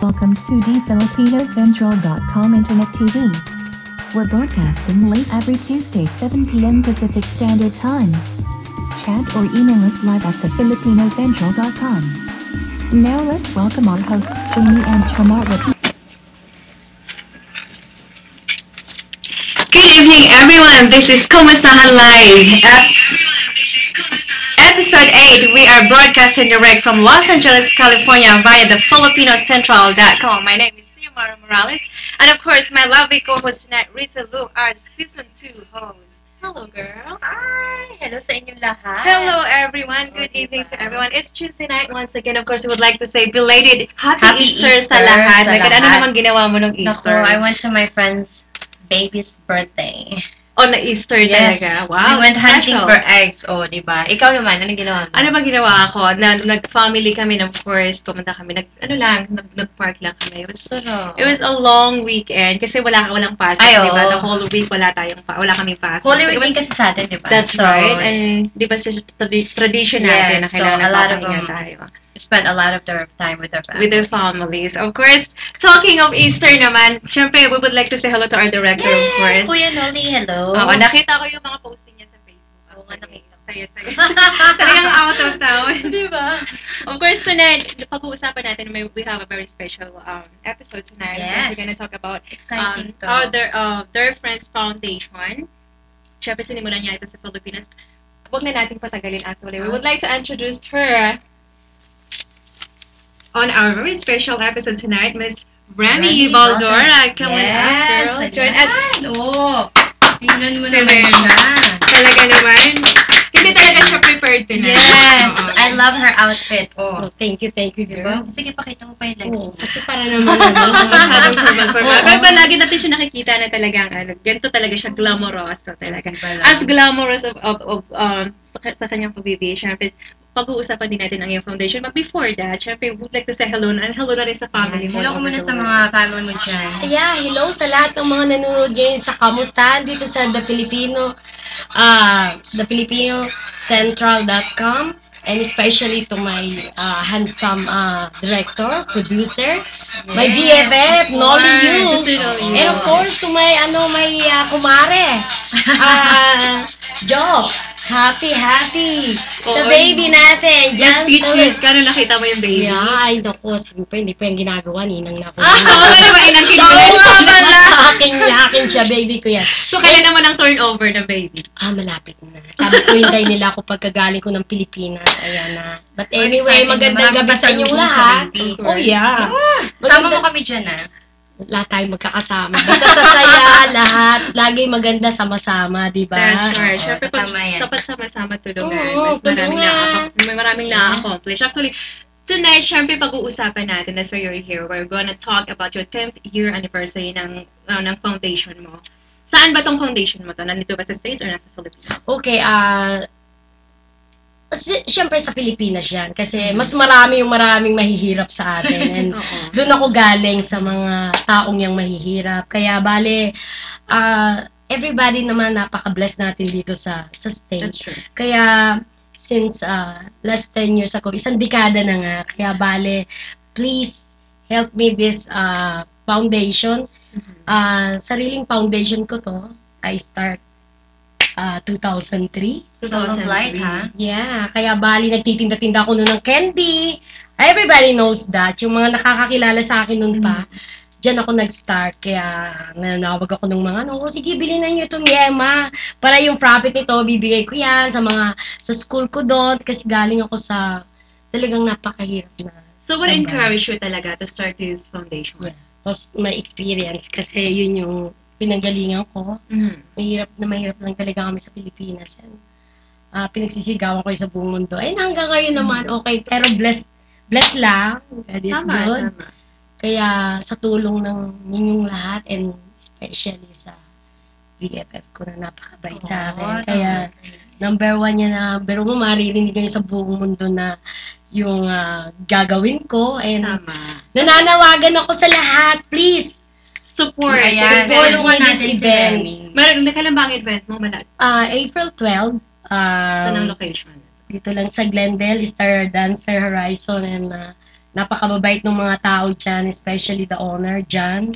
Welcome to DFilipinoCentral.com Internet TV. We're broadcasting late every Tuesday 7 p.m. Pacific Standard Time. Chat or email us live at thefilipinocentral.com. Now let's welcome our hosts Jamie and Chamar. Good evening, everyone. This is Kumasahan Live. Episode 8, we are broadcasting direct from Los Angeles, California via the FilipinoCentral.com. My name is Xiomara Morales, and of course, my lovely co-host tonight, Risa Lu, our Season 2 host. Hello, girl. Hi! Hello sa inyong lahat. Hello, everyone. Good evening to everyone. It's Tuesday night once again. Of course, we would like to say belated Happy Easter sa lahat. Ano naman ginawa mo nung Easter? Naku, I went to my friend's baby's birthday. On the Easter talaga. Wow, we went hunting special. for eggs. Oh, diba? Ikaw naman, anong ginawa mo? Ano ba ginawa ako? Nag-family kami, of course. Pumunta kami. Nag-park lang kami. It was a long weekend kasi walang pasok, Ay, diba? oh. The whole week wala kaming pasok. Holy So, week din kasi sa atin, diba? That's right. And di ba tradition natin na kailangan nagpapahinga tayo. Spent a lot of their time with their families. With their families. Of course, talking of Easter naman, syempre, we would like to say hello to our director, of course. Kuya Noli, hello. Oo, nakita ko yung mga posting niya sa Facebook. Oo nga, nakita. Saya. Talagang out of town. Di ba? Of course, tonight, pag-uusapan natin, we have a very special episode tonight. Yes. We're gonna talk about Exciting to. Their Friends Foundation. Syempre, sinimulan niya ito sa Pilipinas. Huwag na natin patagalin actually. We would like to introduce her on our very special episode tonight, Miss Remy Baldora. Come on up, girl. Join us. Oh, tingnan mo Sila. naman siya. Talaga naman. Hindi talaga siya prepared tonight. Yes, I love her outfit. Oh, Thank you, diba? girl. Sige, pakita mo pa yung legs mo. Kasi para naman, Masyadong formal. Pero palagi natin siya nakikita na talagang, ganito talaga siya glamorous. Talaga. As glamorous sa kanyang pag-BB, syempre, pag-uusapan din natin ang iyong foundation. But before that, syempre, we would like to say hello na rin sa family mo. Hello ko muna sa mga family mo dyan. yeah, hello sa lahat ng mga nanonood ngayon sa Kamustahan dito sa thefilipinocentral.com, and especially to my handsome director, producer, my BFF, Noli Yu, and of course to my kumare, Jo. Happy sa baby natin. Just speechless ka nung nakita mo yung baby. Yeah, ay naku, siyempre, hindi pa yung ginagawa, ninang na ako. Oo, diba? Ilang Akin siya, baby ko yan. So, kailan naman ang turnover ng baby? Malapit na. Sabi ko, hintay nila ako pagkagaling ko ng Pilipinas. Ayan na. But anyway, magandang gabi sa inyong lahat. Oh, yeah. Sama mo kami dyan, Lahat tayo magkakasama. Basta sa saya, lahat. Lagi maganda sama-sama, di ba? That's right. Siyempre, pag tama yan. dapat sama-sama tulungan, Oo, may maraming na-accomplish. Actually, tonight, syempre, pag-uusapan natin, that's why you're here. We're gonna talk about your 10th year anniversary ng foundation mo. Saan ba tong foundation mo to? Nandito ba sa States or nasa Philippines? Okay, siyempre sa Pilipinas yan. Kasi mas maraming mahihirap sa atin. And doon ako galing sa mga taong yung mahihirap. Kaya bale, everybody naman napaka-bless natin dito sa state. That's true. Kaya since last 10 years ago, isang dekada na nga. Kaya bale, please help me this foundation. Sariling foundation ko to. I start 2003. Light, ha? Yeah, kaya bali nagtitinda-tinda ako noon ng candy. Everybody knows that. Yung mga nakakakilala sa akin noon pa, diyan ako nag-start. Kaya nanawag ako ng mga sige, bilhin na niyo itong yema. Para yung profit nito, bibigay ko yan sa school ko doon. Kasi galing ako sa talagang napakahirap na. So, what encouraged you talaga to start this foundation? Yeah. Tapos may experience kasi yun yung pinanggalingan ko. Mahirap lang talaga kami sa Pilipinas. Pinagsisigawan ko sa buong mundo. And hanggang ngayon naman, okay. Pero bless lang. God is good. Tama. Kaya sa tulong ng ninyong lahat, and especially sa BFF ko na napakabait sa akin. Kaya number 1 niya na, pero maririnig kayo sa buong mundo na yung gagawin ko. And nananawagan ako sa lahat. Please! Support. Tulungan natin si Remy. Nakailan ba ang event mo? April 12. Saan ang location? Dito lang sa Glendale, Star Dancer Horizon, and napakababait ng mga tao dyan, especially the owner, John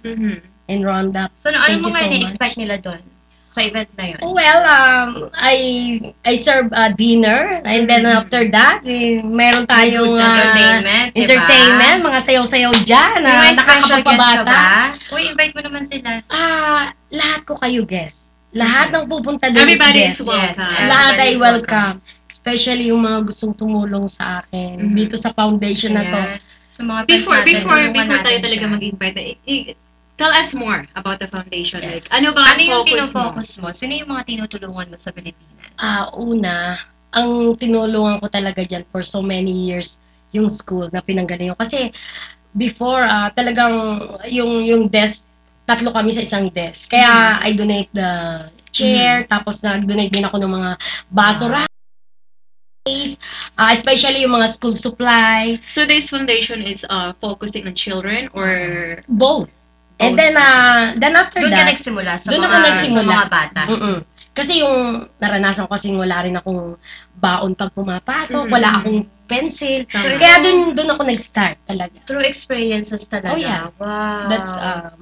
and Rhonda. So, ano Thank mo you nga so na-expect much. nila doon? Sa event na yun? Well, I serve a dinner, and then after that, meron tayong entertainment, diba? entertainment, mga sayaw-sayaw dyan, May special guest ka nakakapagpabata. ba? Uy, invite mo naman sila. Lahat ko kayo guest. Lahat ng pupunta doon Everybody is is guest. welcome. Yes, Lahat ay everybody's welcome. Especially yung mga gustong tumulong sa akin dito sa foundation na to. Ayan. So, mga Before fans natin, tulungan tayo natin talaga siya. mag-invite, tell us more about the foundation. Like, ano ba ang Ano yung focus mo? pinofocus mo? Sino yung mga tinutulungan mo sa Pilipinas? Una, ang tinulungan ko talaga dyan for so many years, yung school na pinanggalingan ko. Kasi before, talagang yung desk, 3 kami sa isang desk. Kaya I donate the chair, tapos nag-donate din ako ng mga baso, especially yung mga school supply, So this foundation is focusing on children or both. And then after Doon ka that, nagsimula sa doon mga, ako nagsimula. sa mga bata. Kasi yung naranasan ko kasing wala rin akong baon pag pumapasok, wala akong pencil. Tama. Kaya doon ako nag-start talaga. True experiences talaga. Oh, yeah. Wow. That's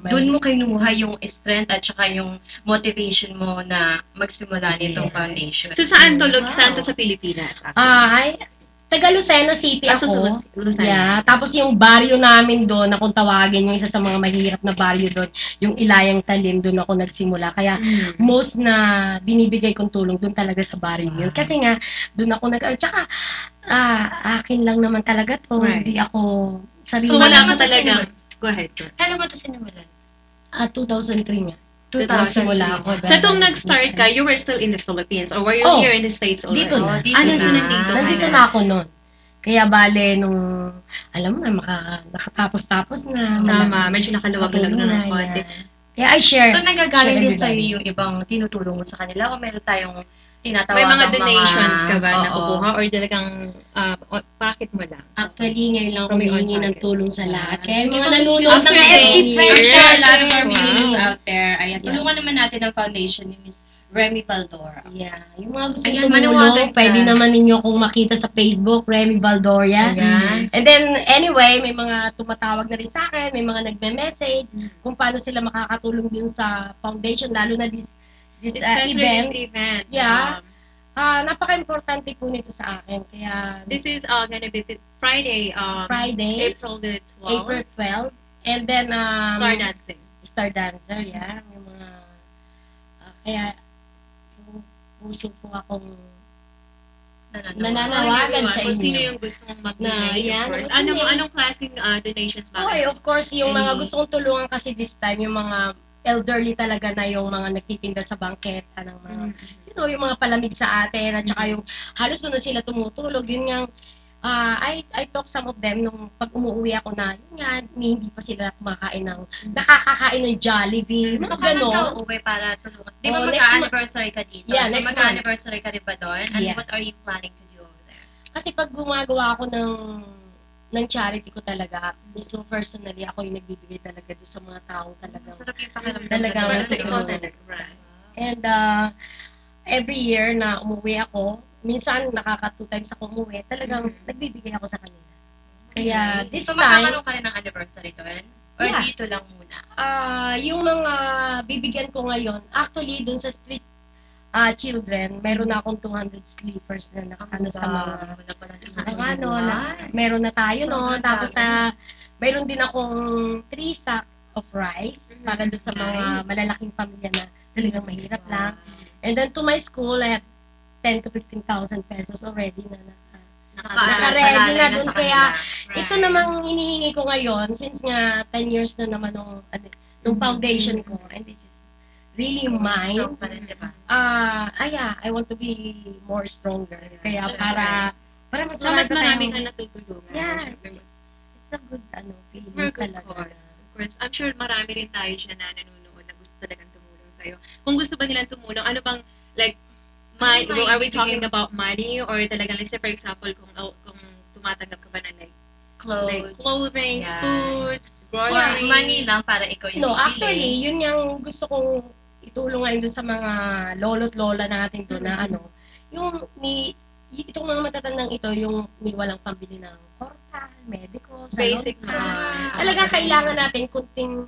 Doon mo kinuha yung strength at saka yung motivation mo na magsimula nitong Yes. foundation. So saan to? Wow. Saan to sa Pilipinas? actually? Taga Lucena City Sa ako. Lucena. Yeah. Tapos yung baryo namin doon, na kung tawagin, yung isa sa mga mahirap na baryo doon, yung Ilayang Talim, doon ako nagsimula. Kaya most na binibigay kong tulong doon talaga sa baryo yun. Kasi nga, doon ako tsaka, akin lang naman talaga to. Right. Hindi ako sarili. So wala mo ka to talaga. Go ahead. Kailan mo ito sinimulan? 2003 nga. 2003. ako. So itong nag-start ka, you were still in the Philippines or were you Oh, here in the States already? dito na. Dito So na. nandito ka na ako noon. Kaya bale, nung, alam mo na, nakatapos-tapos na. Tama, medyo nakaluwag-luwag nakatulong na ng konti. Kaya I share. So, nagagaling din everybody. sa'yo yung ibang tinutulong mo sa kanila o meron tayong tinatawag May mga donations ka ba na Oo. kukuha or talagang pocket mo lang? Actually, ngayon lang ako From your own humingi ng pocket. tulong sa lahat. Kaya Sige, yung mga pag- nanonood After ng 10 FB years. Friends Sure, a lot of our Wow. Pilipinas out there. Ayan, Yeah. tulungan naman natin ang foundation ni Miss Remy Baldor. Yeah, yung mga gusto Ayan, tumulong, manawagan ka. pwede naman ninyo akong makita sa Facebook, Remy Valdoria. Ayan. And then, anyway, may mga tumatawag na rin sa akin, may mga nagme-message kung paano sila makakatulong dun sa foundation, lalo na this Especially event. this event. Yeah. Napaka-importante po nito sa akin. Kaya, This is gonna be this Friday, Friday, April the 12th. April 12. And then, Star dancing. Star Dancer, yeah. Yung mga, kaya, yung puso po akong nananawagan sa Kung sino inyo. yung gusto mong Na, mag-donate, yan, of course. mag-donate. Anong klaseng donations ba? Okay, of course, yung mga Any- gusto kong tulungan kasi this time, yung mga elderly talaga na yung mga nagtitinda sa bangketa ng mga, you know, yung mga palamig sa atin, at saka yung halos doon na sila tumutulog, yun nga, I talk some of them nung pag umuwi ako na, yun nga, hindi pa sila kumakain ng, nakakakain ng Jollibee, So, mga kailan ka gano'n. uuwi para tulungan? Di ba Oh, next mag-anniversary ka dito? Yeah, so, next mag-anniversary ka rin ba doon? And Yeah. what are you planning to do over there? Kasi pag gumagawa ako ng charity ko talaga, so personally, ako yung nagbibigay talaga doon sa mga taong talagang. Masarap yung pakiramdam. Talagang na Ikaw tulungan. talaga, right. And every year na umuwi ako, minsan nakaka 2 times ako umuwi, talagang nagbibigay ako sa kanila. Kaya this So, time, magkakaroon ka rin ng anniversary doon? Or Yeah. dito lang muna? yung mga bibigyan ko ngayon, actually dun sa street children, meron na akong 200 sleepers na nakano sa mga Wala pala meron na tayo Sobrang tapos dami. meron din akong 3 sacks of rice para doon sa mga malalaking pamilya na talagang mahirap lang. And then to my school, I have 10 to 15,000 pesos already na naka-ready na dun. Kaya ito namang hinihingi ko ngayon, since nga 10 years na naman nung foundation ko, and this is really mine. Strong pa rin, diba? Yeah, I want to be more stronger. Kaya That's para mas So, mas marami tayong- ka natutulungan. Yeah. Syempre, mas- It's a good feelings Very good talaga. cause. Of course, I'm sure marami rin tayo dyan na nanonood na gusto talagang tumulong sa'yo. Kung gusto ba nilang tumulong, ano bang, like, Ano are we maibibigay talking mo? about money or talagang, let's say, for example, kung tumatanggap ka ba ng like Clothes. clothing, Yeah. foods, Or groceries. money lang para ikaw yung No, bibili. actually, yun yung gusto kong itulong ngayon doon sa mga lolo't lola natin doon na yung itong mga matatandang ito, yung walang pambili ng portal, medical, salon, Basic talagang kailangan natin kunting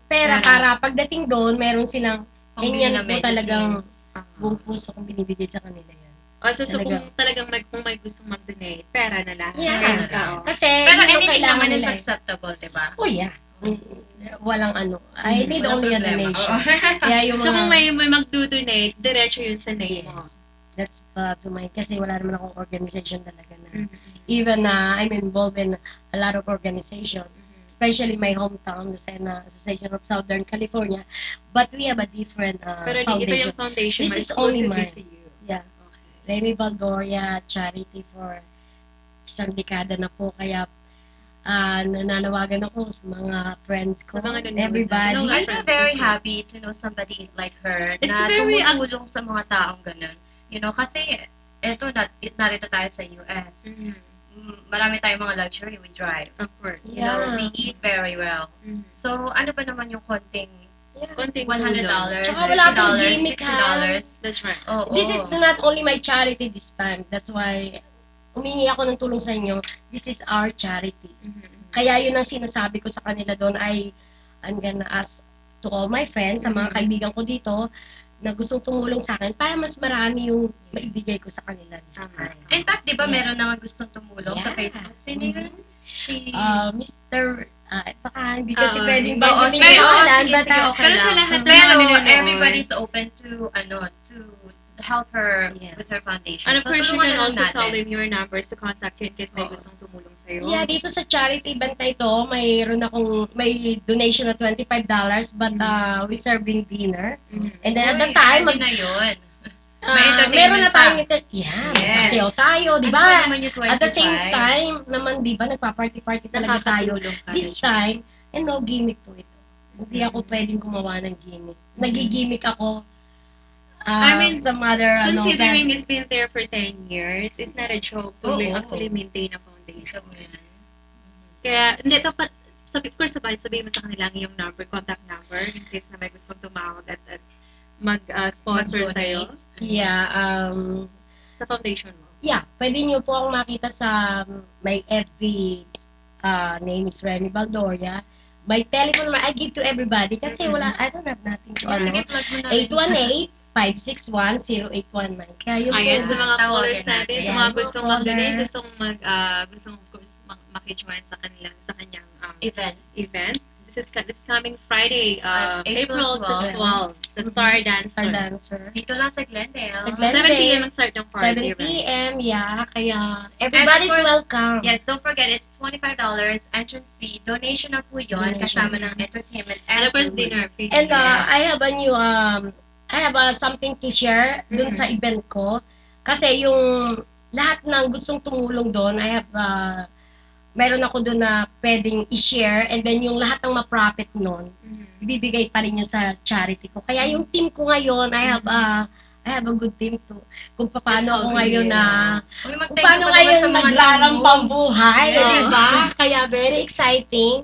pera Pera. para pagdating doon, meron silang, Pambili yan ng po talagang Ah. buong puso kong binibigay sa kanila yan. So Talaga. kung talagang kung may gustong mag-donate, pera na lang. Yeah. Yes, oo. Kasi, Pero yun ang anything kailangan naman is nila. acceptable, diba? Oh yeah. Walang ano. I need Walang only a problema. donation. Oo. Kaya yung So mga... kung may mag-donate, diretso yun sa name mo. Yes. That's to my... Kasi wala naman akong organization talaga na... Mhm. Even I'm involved in a lot of organization. Especially my hometown, Lucena Association of Southern California. But we have a different Pero ito foundation. yung foundation This mo, is only exclusively mine. to you. Yeah. Okay. Remy Valdoria Charity for isang dekada na po. Kaya nananawagan ako sa mga friends ko, Sa mga nanonood everybody. natin. I feel very happy to know somebody like her It's na very tumutulong sa mga taong ganun. You know, kasi narito tayo sa US. Mhm. Marami tayong mga luxury, we drive. Of course. You know, Yeah. we eat very well. Mhm. So, ano ba naman yung konting Yeah. Konting $100, Tsaka wala akong $50, gimmick, ha? $60? That's right. Oo. This is not only my charity this time. That's why humingi ako ng tulong sa inyo. This is our charity. Mhm. Kaya yun ang sinasabi ko sa kanila doon ay I'm gonna ask to all my friends, sa mga kaibigan ko dito, na gustong tumulong sa akin para mas marami yung maibigay ko sa kanila this Tama. time. In fact, di ba Yeah. meron naman gustong tumulong sa Yeah. Facebook? Sino yun? Si... Mr. Baka hindi kasi Oo, pwedeng hindi. banggitin Pero, yung pangalan, sige, but sige, okay Pero sa lang. lahat ng Pero mga nanonood, everybody's open to help her Yeah. with her foundation. And of So, course, you tulungan can na lang also tell natin. them your numbers to contact you in case may Oo. gustong tumulong sa'yo. yeah, dito sa charity event na ito, may donation na $25, but we serving dinner. Mhm. And then at Uy, the time, pwede na yun. May meron entertainment na tayong Yes. masasayaw tayo, di Ano ba ba? naman yung 25? At the same time, naman, di ba, nagpa-party-party talaga tayo. Nakakatulong ka This rin. time, and no gimmick po ito. Hindi ako pwedeng gumawa ng gimmick. Nagigimmick ako I mean, sa mother, Considering it's been there for 10 years, it's not a joke to Oo. actually maintain a foundation. Ito mo yan. Kaya, hindi, dapat, of course, sabihin mo sa kanila yung number, contact number, in case na may gustong tumawag at mag-sponsor Mag-donate. sa'yo yeah, sa foundation mo. yeah, pwede niyo po akong makita sa my FB name is Remy Valdoria. My telephone number, I give to everybody kasi I don't have nothing to Sige, plug mo na rin. 818-561-0819. Kaya yung Ayan, po, sa mga Tawagan callers natin, natin. sa Yan, mga mga gustong caller. mag-donate, gustong makijoin sa kanyang Event. This is coming Friday, April April 12. 12, sa Star Dancer. Star Dancer. Dito lang sa Glendale. Sa Glendale. 7 p.m. ang start ng party. 7 right? p.m. Yeah, kaya everybody's course, welcome. Yes, don't forget, it's $25 entrance fee. Donation na po yun, Donation. kasama ng entertainment And of course, food. dinner. Free And dinner. I have a new I have something to share dun sa event ko. Kasi yung lahat ng gustong tumulong doon, I have meron ako doon na pwedeng i-share, and then yung lahat ng ma-profit noon, Mhm. ibibigay pa rin yun sa charity ko. Kaya yung team ko ngayon, I have a good team to. Kung paano That's ako how ngayon good, na Uy, kung mag-thank paano you pa naman ngayon sa mga nagrarampang buhay, Yes. di ba? Kaya very exciting.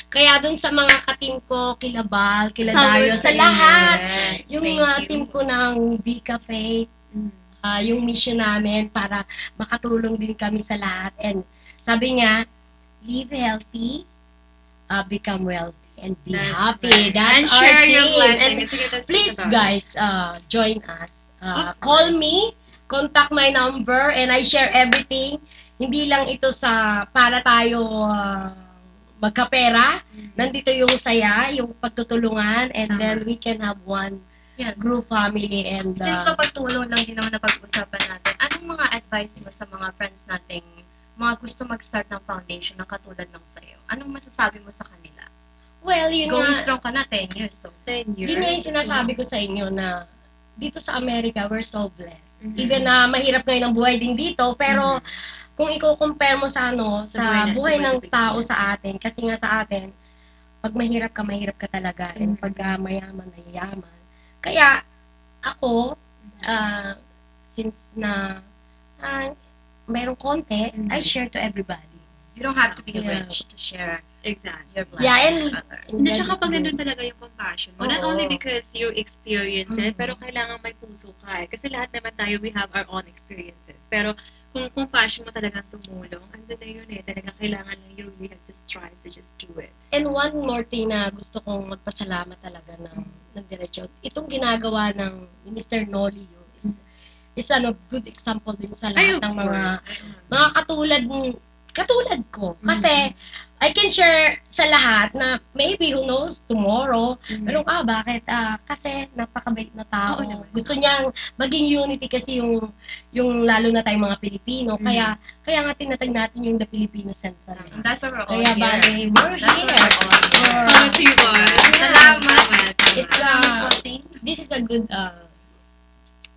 Kaya dun sa mga ka-team ko, kila Bal, kila Salute Dario, sa sa inyo. lahat. Yes, Yung thank team you. ko ng B-Cafe, yung mission namin para makatulong din kami sa lahat. And sabi niya, live healthy, become wealthy, and be That's happy. right. That's And our share your team. blessings. And Sige, that's please, about it. guys, join us. Of Call course. me, contact my number, and I share everything. Hindi lang ito para tayo magkapera. Nandito yung saya, yung pagtutulungan, and Tama. then we can have one Yan. group family. And Since sa pagtulong lang din naman na pag-usapan natin, anong mga advice mo sa mga friends nating mga gusto mag-start ng foundation na katulad ng sa'yo? Anong masasabi mo sa kanila? well, yun Going nga, strong ka na 10 years. So. 10 years. yun nga yung sinasabi ko sa inyo na dito sa Amerika, we're so blessed. Mhm. Even na mahirap ngayon ang buhay din dito, pero Mhm. kung i-compare mo sa sa buhay ng buhay tao sa sa atin, kasi nga sa atin, pag mahirap ka talaga, and pag mayaman, yayaman. Kaya, ako, since na mayroong konti, I share to everybody. You don't have to be Yeah. rich to share Exactly. You're blessed Yeah, by and each other. Hindi, God tsaka is pag good. nandun talaga yung compassion mo. Not Oo. only because you experience it, Mhm. pero kailangan may puso ka eh. Kasi lahat naman tayo, we have our own experiences. Pero kung compassion mo talagang tumulong, andun na yun eh. Talagang kailangan lang you really have to strive to just do it. And one more thing na gusto kong magpasalamat talaga ng diretsyo. Itong ginagawa ng ni Mr. Nolly is ano, good example din sa Ay, lahat of ng course. mga katulad ko. Kasi I can share sa lahat na maybe who knows tomorrow, pero bakit? Kasi napakabait na tao. Oo naman. Gusto niyang maging unity kasi yung lalo na tayong mga Pilipino. Kaya nga tinatag natin yung The Filipino Central. And that's why we're all Kaya here. bale, we're That's here. why we're all here. Or- Salamat, Tibor. Salamat. It's Salamat po, thank you. this is a good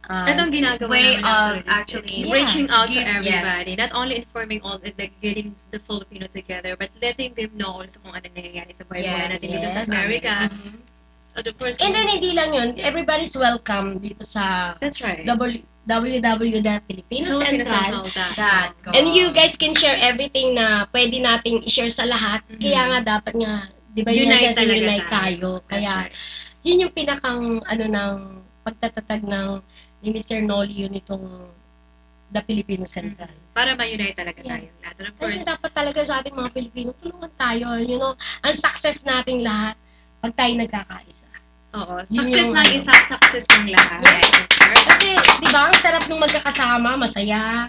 Itong ginagawa way namin of actually, actually reaching out to give- everybody, yes. not only informing all, like getting the Filipino together, but letting them know also kung ano nangyayari sa buhay-buhay natin dito sa Yes. America. Mhm. Of course, And then hindi lang yun, everybody's welcome dito sa that's right. www.filipinocentral. That go. And you guys can share everything na pwede nating i-share sa lahat. Mhm. Kaya nga dapat nga, di ba yun Unite nasa talaga unite tayo. That's Kaya right. yun yung pinakang ng pagtatatag ni Mr. Nolly yun itong The Filipino Central. Para ma-unite talaga Yeah. tayo lahat. And of course, Kasi dapat talaga sa ating mga Pilipino, tulungan tayo. You know, ang success nating lahat pag tayo nagkakaisa. oo, Yun success yung ng ano. isa, success ng lahat. Yes. Of course. Kasi, di ba, ang sarap nung magkakasama, masaya.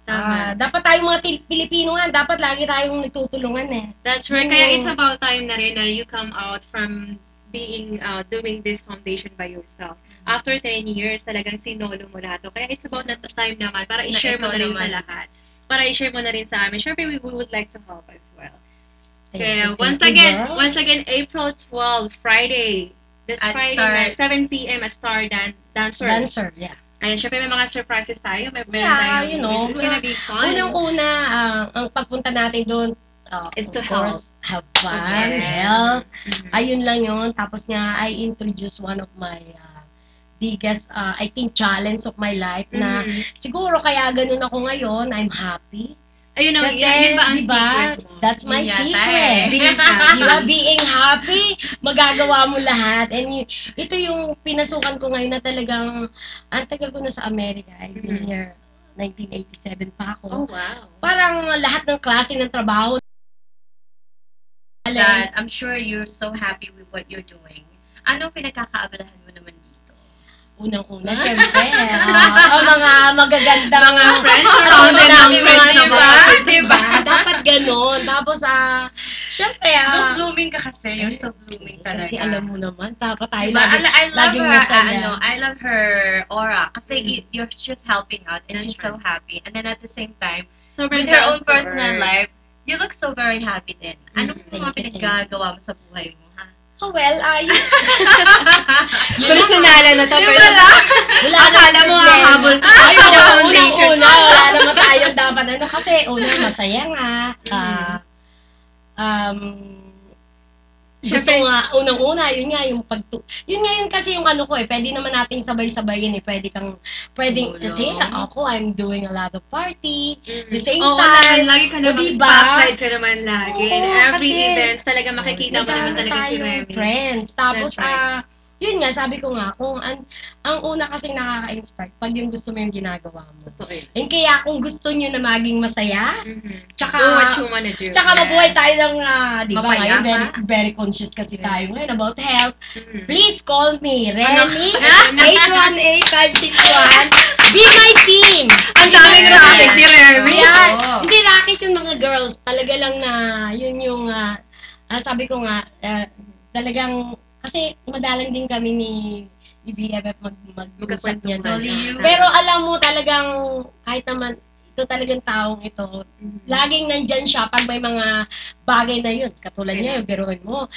Tama. Dapat tayong mga Pilipino nga, dapat lagi tayong nagtutulungan eh. That's right. Yun Kaya yung- it's about time na rin na you come out from being doing this foundation by yourself. After 10 years, talagang sinolo mo lahat. to. Kaya it's about that time naman para i-share mo ikaw na rin sa naman. lahat. Para i-share mo na rin sa amin. Siyempre, we would like to help as well. Thank Kaya you, once thank you, again, girls. April 12, Friday. This At Friday Star- night, 7 p.m. at Star Dancers. Dancer, yeah. Ayan, syempre may mga surprises tayo. Meron Yeah, tayong, you know, it's gonna be fun. Unang-una, ang pagpunta natin doon, Is of to course, have fun, Yes. help. Mhm. Ayun lang yun. Tapos nga, I introduce one of my biggest, I think, challenge of my life na Mhm. siguro kaya ganun ako ngayon, I'm happy. Ayun ang, Kasi, yun ba ang di ba, secret mo? that's my Yun yata secret. eh. Being happy. Di ba, being happy, magagawa mo lahat. And ito yung pinasukan ko ngayon na talagang, ang tagal ko na sa Amerika. I've been Mhm. here, 1987 pa Oh, ako. wow. Parang lahat ng klase ng trabaho. That I'm sure you're so happy with what you're doing. Anong pinagkakaabalahan mo naman dito? Unang-una, syempre, ang mga magaganda Mga friends Ang around mga and friends mga naman. diba? Diba? Dapat ganon. Tapos, syempre, Blooming ka kasi. You're so blooming talaga. kasi alam mo naman, dapat tayo Diba? lagi, I love laging her, masaya. I love her aura. Kasi you're just helping out and That's she's so happy. And then at the same time, Sobrang with her down own to personal earth. life, you look so very happy din. Anong Thank mga you, pinaggagawa mo sa buhay mo, ha? Oh, well, yun. Personalan na to. Di pero- ba lang? Wala Akala nang mo problema. hahabol sa Ay, sa wala, foundation. unang-una, wala naman tayo dapat kasi masaya nga. Gusto Syempre- nga, unang-una, yun nga yung yun nga yun kasi yung ano ko pwede naman nating sabay-sabayin pwedeng, Tulong. kasi ako, I'm doing a lot of party, Mhm. the same Oo time, naman, lagi ka naman diba? spotlight ka naman lagi. Oo, In every kasi- events, talaga makikita mo naman madami talaga si tayong Remy. friends. Tapos, That's right. yun nga, sabi ko nga, kung ang una kasing nakaka-inspire, pag yung gusto mo yung ginagawa mo. Totoo yun. And kaya kung gusto nyo na maging masaya, Mhm. Tsaka- Do what you wanna do. tsaka mabuhay tayo ng, di ba ngayon, Mapayapa. very, very conscious kasi tayo ngayon about health. Mhm. Please call me, Remy, Ano? 818-561. Be my team! Ang daming Yes. racket ni Remy. Yan. Oo. Hindi racket yung mga girls. Talaga lang na, yun yung, sabi ko nga, talagang, kasi madalang din kami ni BFF mag-usap niyan. Magkakwentuhan. Only you. Pero alam mo talagang, kahit naman, ito talagang taong ito, Mhm. laging nandyan siya pag may mga bagay na yun. Katulad niya, yung biruin mo,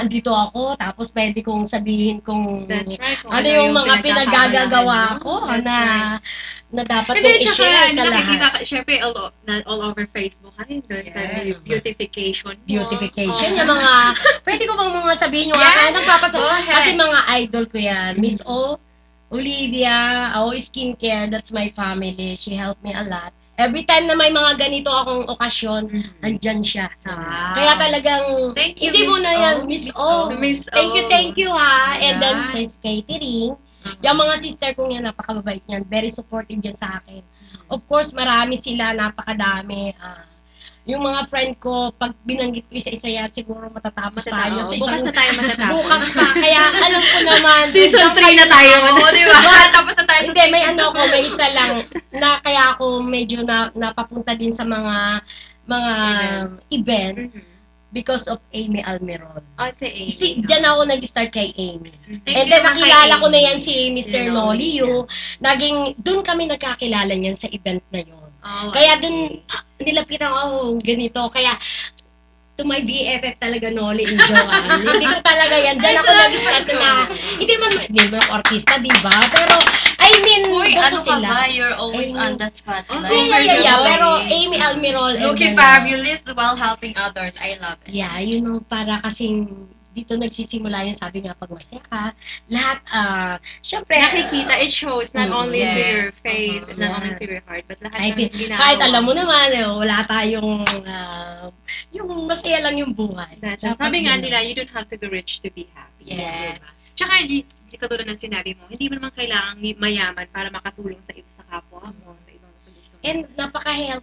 dito ako, tapos pwede kong sabihin kung That's right. Kung ano yung mga pinagkakabalahan pinagagagawa ko mo. That's na right. na dapat Hindi, kong tsaka, i-share sa nakikita lahat. ka, syempre, all over Facebook ka rin doon sa Yes. beautification mo. Beautification, Oo. yung mga, pwede ko bang mga sabihin yung Yes, nagpapasa, go ahead. kasi mga idol ko yan. Miss O, Olivia, O Skincare, that's my family. She helped me a lot. Every time na may mga ganito akong okasyon, andyan siya. Wow. Kaya talagang, Thank you, hindi mo Miss na yan, O. Miss Miss O. O. Miss Thank you ha. And then Yeah. sa catering, yung mga sister ko yan, napakababait niyan. Very supportive yan sa akin. Of course, marami sila, napakadami. Yung mga friend ko, pag binanggit ko isa-isa yan, siguro matatapos tayo sa Bukas isang na tayo matatapos. bukas pa. Kaya alam ko naman. Season nandiyan 3 na tayo. Oo, di ba? Tapos na tayo sa Hindi, may ano ko, may isa lang na kaya ako medyo napapunta din sa mga event because of Amy Almiron. Si Amy. Diyan ako nag-start kay Amy. Thank And you then naman kay nakilala ko na Amy. yan si Mr. Si Noli Noli, Yu. Doon kami nagkakilala niyan sa event na yun. Oh, Kaya doon nilapitan ko, ganito. Kaya to my BFF talaga Noli and Joanne. Hindi ko talaga yan. Diyan ako nag-start na, hindi man ako artista, di ba? Pero, I mean, Uy, doon ano ko ka sila. ba? You're always Amy. on the spotlight. Yeah. You're Pero always Amy Almirol. and looking then, fabulous while helping others. I love it. Yeah, para kasing dito nagsisimula yung sabi nga pag masaya ka, lahat, syempre, nakikita, it shows not only to yes. your face, and not Yeah. only to your heart, but lahat I ng think, ginagawa. kahit alam mo naman, wala tayong, yung masaya lang yung buhay. Sabi nga nila, you don't have to be rich to be happy. Yes. Diba? Tsaka, hindi katulad ng sinabi mo, hindi mo naman kailangan mayaman para makatulong sa kapwa mo, sa ibang sa gusto mo. And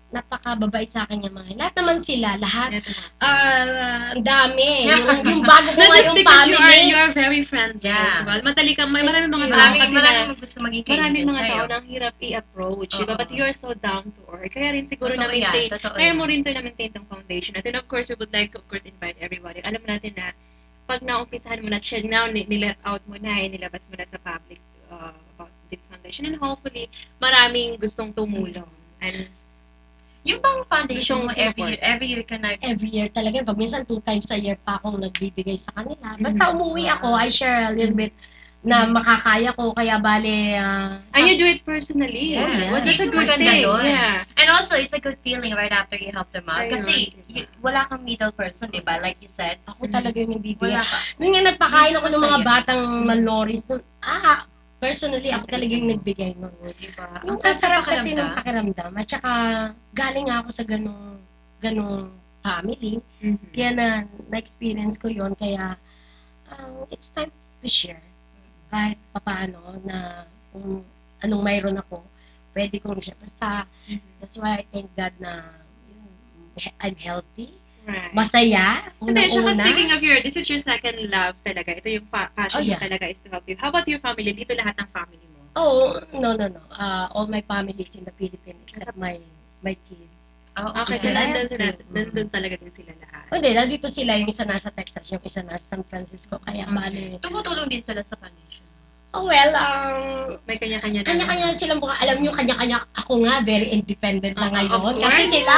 napakababait sa akin yung mga, lahat naman sila, lahat, Ito nga. ang dami. Yung bago ko No, nga just yung because you family. are very friendly Yeah. as well. Madali kang, maraming mga tao Maraming kasi na, gusto maging maraming kaibigan mga sa'yo. tao na ang hirap i-approach, diba? But Oo. you're so down to earth. Kaya rin siguro Totoo na-maintain, yan, totoo kaya yan. mo rin to na-maintain tong foundation. At then of course, we would like to of course invite everybody. Alam natin na, pag naumpisahan mo na siya, now nilet out mo na, nilabas mo na sa public about this foundation. And hopefully, maraming gustong tumulong. And Yung bang foundation mo, Gustong every year ka na Every year talaga. Pag minsan 2 times a year pa akong nagbibigay sa kanila. Basta umuwi ako, I share a little bit na makakaya ko. Kaya bale, and you do it personally. Yeah. Well, that's a Yun yung good maganda thing. doon. Yeah. And also, it's a good feeling right after you help them out. Ayun, Kasi, diba? wala kang middle person, di ba? Like you said, ako talaga yung nagbibigay. wala ka. Nung nga nagpakain ako ng mga Masaya. batang maloris, personally, ako talaga yung nagbigay nun. Di ba? Yung sarap kasi ng pakiramdam. At saka, galing nga ako sa ganong family. Mhm. Kaya na-experience ko yon. Kaya, it's time to share. Kahit papaano na kung anong mayroon ako, pwede kong siya. Basta, that's why I thank God na I'm healthy, Right. masaya, Hindi, saka unang-una. speaking of this is your second love talaga. Ito yung passion Oh, yeah. mo talaga is to help you. How about your family? Dito lahat ng family mo. Oh, no. All my family is in the Philippines except my kids. Oh, Okay, so sila nandun talaga din sila lahat. Hindi, nandito sila. Yung isa nasa Texas, yung isa nasa San Francisco. Kaya bali. Tumutulong din sila sa foundation. Oh, well, May kanya-kanya na. kanya-kanya silang buka. Alam nyo, kanya-kanya. Ako nga, very independent na Of ngayon. course. Kasi sila,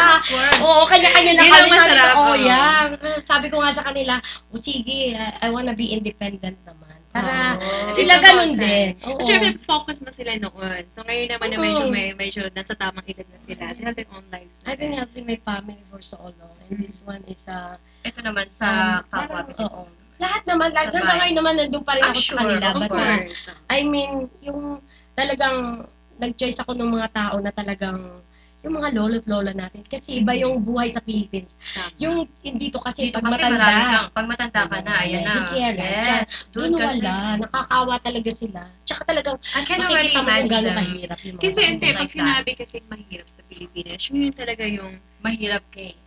oo, kanya-kanya na Yun kami. ang masarap, Sabi ko, oo. yeah. Sabi ko nga sa kanila, sige, I wanna be independent naman. Para Oh. sila It's ganun about din. time. Oo. Siyempre, focus mo sila noon. So, ngayon naman na Oo. medyo nasa tamang edad na sila. They have their own lives. I've been helping my family for so long. And this one is Ito naman sa kapwa. parang, oo. Lahat naman, like, hanggang ngayon naman, nandun pa rin I'm ako sure, sa kanila. of But, course. I mean, yung talagang nag-choice ako ng mga tao na talagang yung mga lolo't lola natin. Kasi iba yung buhay sa Philippines. Yung dito kasi Dito pag kasi marami matanda, kang, pag matanda ka na, ayan na. Yung care na. Yes. doon wala. Nakakawa talaga sila. Tsaka talagang I can already makikita mo kung imagine gano'ng them. kahirap yung mga Kasi, hindi, like pag that. sinabi kasi mahirap sa Pilipinas, yun talaga yung Mahirap kay.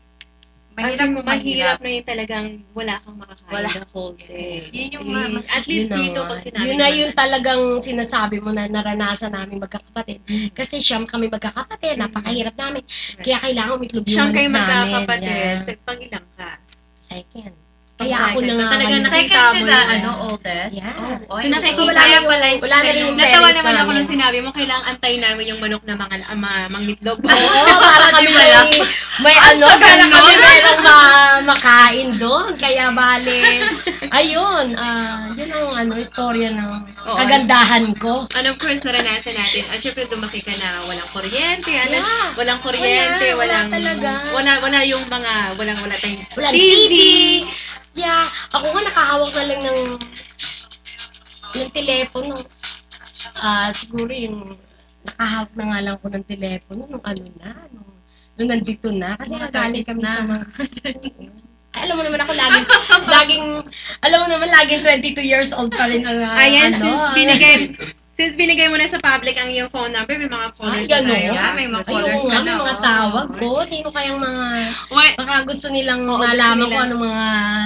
mahirap na yun talagang wala kang makakain Wala. the whole day. Yun yung At least Yun na dito, nga. pag sinabi Yun na naman yung talagang sinasabi mo na naranasan namin magkakapatid. Kasi siyam kami magkakapatid, napakahirap namin. Kaya kailangan umitlog yung siyang kayo manok namin. magkakapatid, Yeah. so pangilang ka. Second. Pang Kaya ako second. na nga Talagang ngayon. nakita Second mo sila, yun. oldest. Yeah. Oh, So, nakikita wala mo yung pala wala na rin yung Natawa parents naman ako namin. nung sinabi mo, kailangan antayin namin yung manok na mangitlog. Oo, para kami may ano, para ganon. kami merong makain doon. Kaya bale, ayun, yun ang istorya ng Oo. kagandahan ko. And of course, naranasan natin. Syempre, lumaki ka na walang kuryente. Yeah. Walang kuryente, Wala walang... talaga. Wala yung mga... Walang tayong Walang TV. Yeah, ako nga nakahawak na lang ng telepono. Siguro yung nakahawak na nga lang ko ng telepono nung nandito na. Kasi Mga nagamit 30s kami na. sa mga... Ay, alam mo naman ako laging 22 years old pa rin ang Ayan, since binigay mo na sa public ang iyong phone number, may mga callers na gano'n? tayo. Yeah, may mga Ay, callers oo ka nga, na, may mga oo. tawag ko. Sino kayang mga... Wait. Baka gusto nilang Oo, gusto malaman nila. ko anong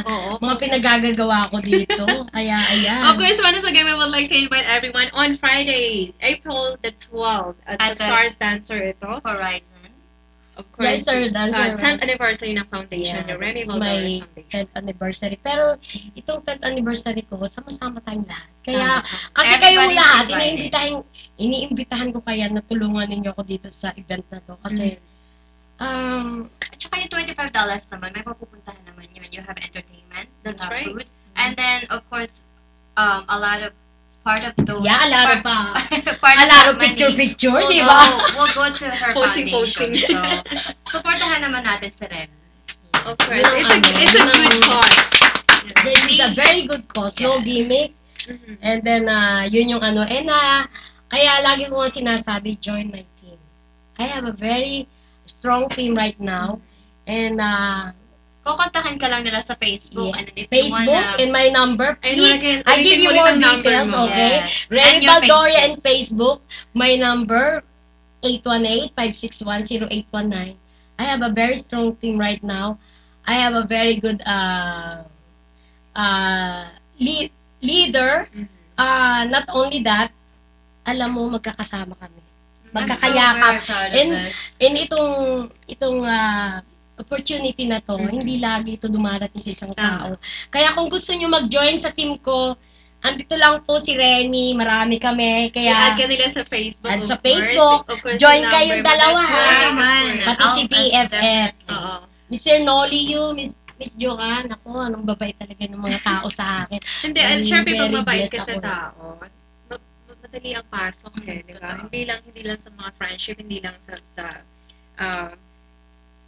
Oo. mga pinagagagawa ko dito. Kaya, ayan. Of course, once again, we would like to invite everyone on Friday, April the 12th, at At sa Stars Dancer ito. Horizon. Of course, Yes, sir, dancer. 10th anniversary ng foundation, Yeah, yung Remy this is Valdores my Foundation. 10th anniversary. Pero itong 10th anniversary ko, sama-sama tayong lahat. Kaya, Tama. kasi kayong Everybody's lahat, invited. iniimbitahan ko kaya na tulungan ninyo ako dito sa event na to. Kasi, At saka yung $25 naman, may mapupuntahan naman yun. You have entertainment, That's you have right. food, and then, of course, a lot of part of those... yeah, alaro part of alaro that money picture, will di go- ba? will go to her Posting. foundation. So, supportahan naman natin si Rem. Of course, Yun ang it's a good cause. This is a very good cause, no Yes. gimmick. Mhm. And then, yun yung ano. And, kaya lagi ko nga sinasabi, join my team. I have a very strong team right now. And, Kukontakin ka lang nila sa Facebook. yeah, And then if you Facebook wanna... and my number, Ayun, please. ulitin I give you ulit more ang number details, mo. okay? Yes. Remy And your Valdoria Facebook. and Facebook. My number, 818-561-0819. I have a very strong team right now. I have a very good leader. Mhm. Not only that, alam mo, magkakasama kami. I'm so Magkakayakap. very proud of And, this. and itong opportunity na to, Mhm. hindi lagi ito dumarating sa isang Tama. tao. Kaya kung gusto nyo mag-join sa team ko, andito lang po si Remy, marami kami. I-add Kaya, ka nila sa Facebook. Add of sa course. Facebook. Of course, Join yung kayong number mo, dalawa, that's ha? right, of Naman. course. pati si PFF. Oo. Mr. Nolly you, Miss Joanne, ako, anong babay talaga ng mga tao sa akin. Hindi, and syempre pag Very mabait blessed ka sa ako. tao, madali ang pasok di ba? Totoo. Hindi lang sa mga friendship, hindi lang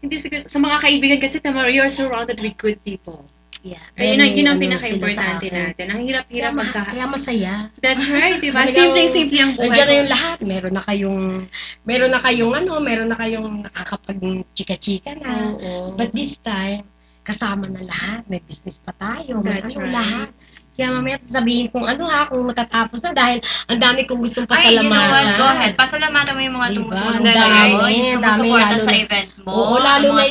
hindi sa mga kaibigan kasi tamaro, you're surrounded with good people. Yeah. Kaya Very, yun ang ano, pinaka-importante sila sa akin. natin. Ang hirap-hirap Kaya masaya. That's right, di ba? Talagang, Simpleng-simple ang buhay. Nandiyan na yung lahat. Meron na kayong nakakapag-chika-chika na. Oo. But this time, kasama na lahat. May business pa tayo. May That's ano, right. lahat. Kaya mamaya sabihin kung kung matatapos na dahil ang dami kong gustong Ay, you know what? pasalamatan. Go ahead. Pasalamatan mo yung mga Diba? tumutulong Ang sa'yo. dami, Yung ang dami, sumusuporta lalo sa na- event mo. Oo, ang lalo mga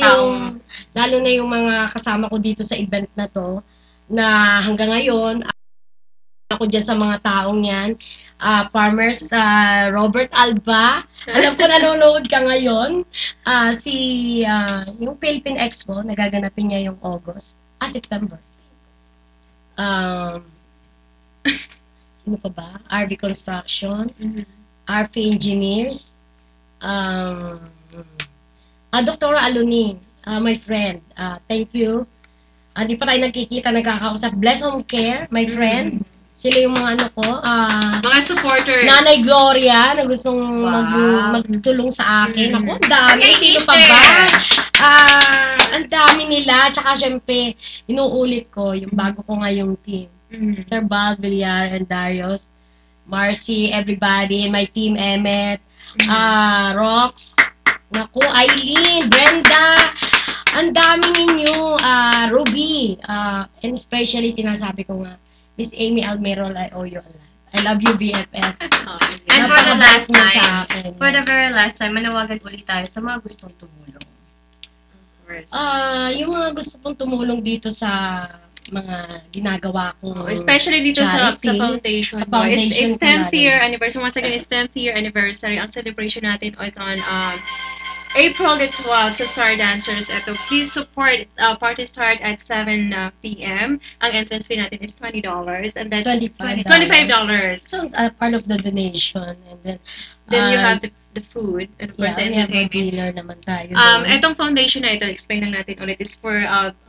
na yung mga kasama ko dito sa event na to, na hanggang ngayon, ako dyan sa mga taong yan, Farmers, Robert Alba, alam ko nanonood ka ngayon, yung Philippine Expo, nagaganapin niya yung September. Sino pa ba? RV Construction, Mhm. RP Engineers, Dr. Alunin, my friend, thank you. Di pa tayo nagkakausap. Bless Home Care, my friend. Sila yung mga ano ko. Mga supporters. Nanay Gloria, na gustong Wow. magtulong sa akin. Mm. Ako, ang dami. Okay, Sino pa ba? Ang dami nila. Tsaka syempre, inuulit ko yung bago ko ngayong team. Mhm. Mr. Bal, Villar, and Darius. Marcy, everybody, my team, Emmet, Rox, naku, Eileen, Brenda, ang dami ninyo, Ruby, and especially sinasabi ko nga, Miss Amy Almerol, I owe you a lot. I love you, BFF. And for the last Napakabait niyo sa time, akin. for the very last time, manawagan ulit tayo sa mga gustong tumulong. Of course. Yung mga gusto pong tumulong dito sa mga ginagawa kong Especially dito sa charity, foundation. sa foundation It's ko 10th lalo. year anniversary. Once again, it's 10th year anniversary. Ang celebration natin is on April the 12th sa Star Dancers. Ito, please support. Party start at 7 p.m. Ang entrance fee natin is $20. And that's $25. $25. So, part of the donation. And then, Then you have the food and of course the we have a entertainment. dinner naman tayo. doon. Etong foundation na ito, explain lang natin ulit, is for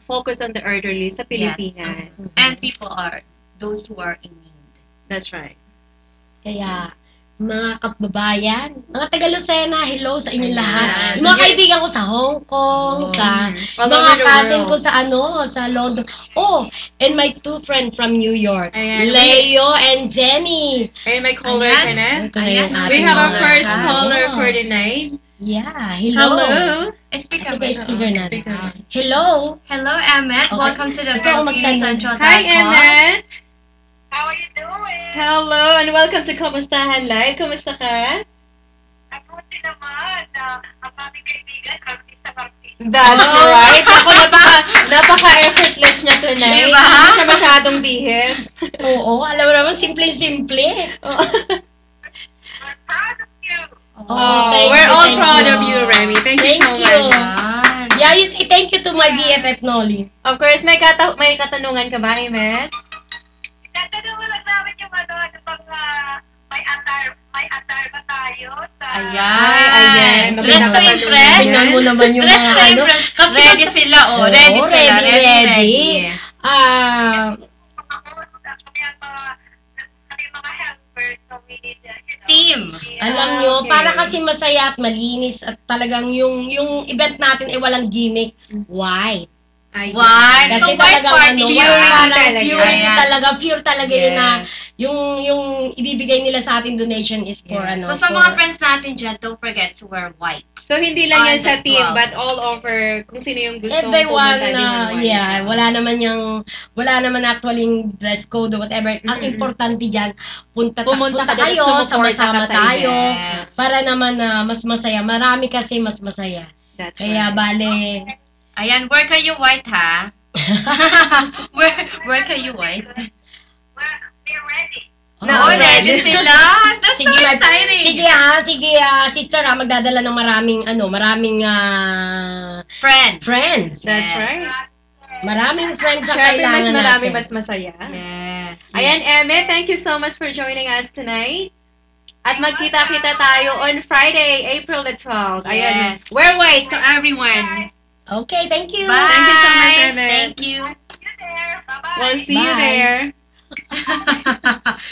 focus on the elderly sa Pilipinas. Mhm. And those who are in need. That's right. Kaya, mga kababayan, mga taga Lucena, hello sa inyong Ayan. lahat. Yung mga kaibigan ko sa Hong Kong, sa All mga over the cousin world. ko sa London. Oh, and my 2 friends from New York, Ayan. Leo and Zenny. Ayun, may caller Ayan. ka na. Ito na yung Ayan, We ating have our mga- first Hi. caller Oh. for the night. Yeah, hello. Hello. Speaker Okay, mo. speaker na. Speaker na. Hello. Hello, Emmet. Okay. Welcome to the Ikaw ang magtanong. PhilippineCentral.com. Hi, Emmet. How are you doing? Hello, and welcome to Kamustahan Live. Kumusta ka? Mabuti naman. Ang aming kaibigan, artista-artista. That's right. Ako, napaka-effortless niya tonight. Diba? Hindi siya masyadong bihis. Oo, alam mo naman, simple-simple. We're proud of you. Oh, We're all proud of you, Remy. Thank you so Thank you. much. Ayan. Yeah, you say thank you to my BFF Nolly. Of course, may katanungan ka ba, Emmet? Tatanong mo lang namin yung ano bang may attire ba tayo sa... Ayan. ayan. Dress to impress. Tingnan mo naman yung Dress mga to ano. impress. Kasi Ready sila, oh. Oo, Ready sila. ready. Ah, Kami mga helpers, so we need, Team. alam nyo, okay. para kasi masaya at malinis at talagang yung event natin ay walang gimmick. Why? Ay, Why? Kasi So, white talagang party ano, siya. parang talaga. purity Ayan. talaga, pure talaga yun na Yes. yung ibibigay nila sa ating donation is for Yes. ano. So, sa for- mga friends natin dyan, don't forget to wear white. So, hindi lang yan On sa the team, 12. but all over, kung sino yung gusto Everyone, pumunta, di mo yeah, wala naman actually dress code or whatever. Ang Mm-mm. importante dyan, punta Pumunta ka kayo, dyan, sumuporta sama-sama ka sa tayo, Yes. para naman na mas masaya. Marami kasi mas masaya. That's Kaya right. bale, Ayan, wear kayo white, ha? wear kayo white. We're ready. No, ready sila. That's so Sige, exciting. sige sister magdadala ng maraming Friends. friends. That's Yes. right. Maraming friends ang Siyempre, mas kailangan marami, natin. mas masaya. Yes. Ayan, Emme, thank you so much for joining us tonight. At magkita-kita tayo on Friday, April the 12th. Ayan, Yes. wear white to everyone. Okay, thank you. Bye. Thank you so much, Emme. Thank you. See you there. Bye-bye. We'll see you Bye. there.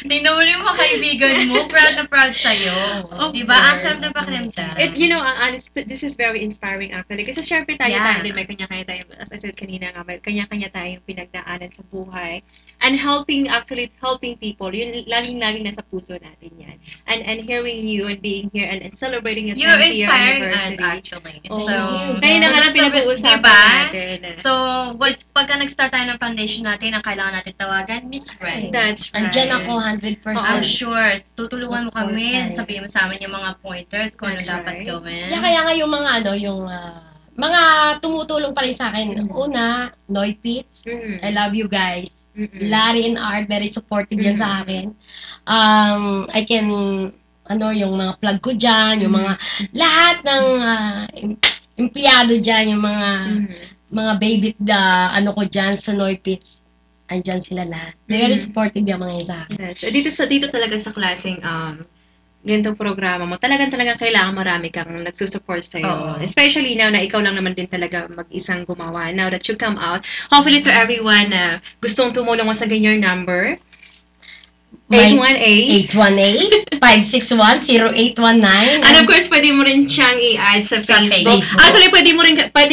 Tingnan mo yung mga kaibigan mo, proud na proud sa'yo. Of Diba? Ang course. sarap na pakiramdam. It's, you know, honest, this is very inspiring actually. Kasi syempre tayo din, may kanya-kanya tayo, as I said kanina nga, may kanya-kanya tayong pinagdaanan sa buhay. And helping people, yun laging nasa puso natin yan. And hearing you and being here and celebrating your You're 10th year inspiring us, anniversary. actually. Oo. So, Ngayon na nga lang so, pinag-uusapan diba? natin. So, pagka nag-start tayo ng foundation natin, ang kailangan natin tawagan, Miss Friend. That's right. Andyan ako 100%. I'm sure. Tutulungan mo kami. Support tayo. Sabihin mo sa amin yung mga pointers kung ano That's dapat right. gawin. Kaya nga yung mga mga tumutulong pa rin sa akin. Una, Noy Pits. Mm. I love you guys. Mm-mm. Larry and Art, very supportive yan sa akin. I can, yung mga plug ko dyan, yung mga, lahat ng empleyado dyan, yung mga baby, ko dyan sa Noy Pits, andyan sila lahat. Very supportive yung mga isa akin. That's right. Dito talaga sa klaseng ganitong programa mo, talagang kailangan marami kang nagsusupport sa'yo. Oo. Especially now na ikaw lang naman din talaga mag-isang gumawa. Now that you come out, hopefully to everyone na gustong tumulong mo sa ganyan number, 818. 818-561-0819. And of course, pwede mo rin siyang i-add sa Facebook. Facebook. Actually, pwede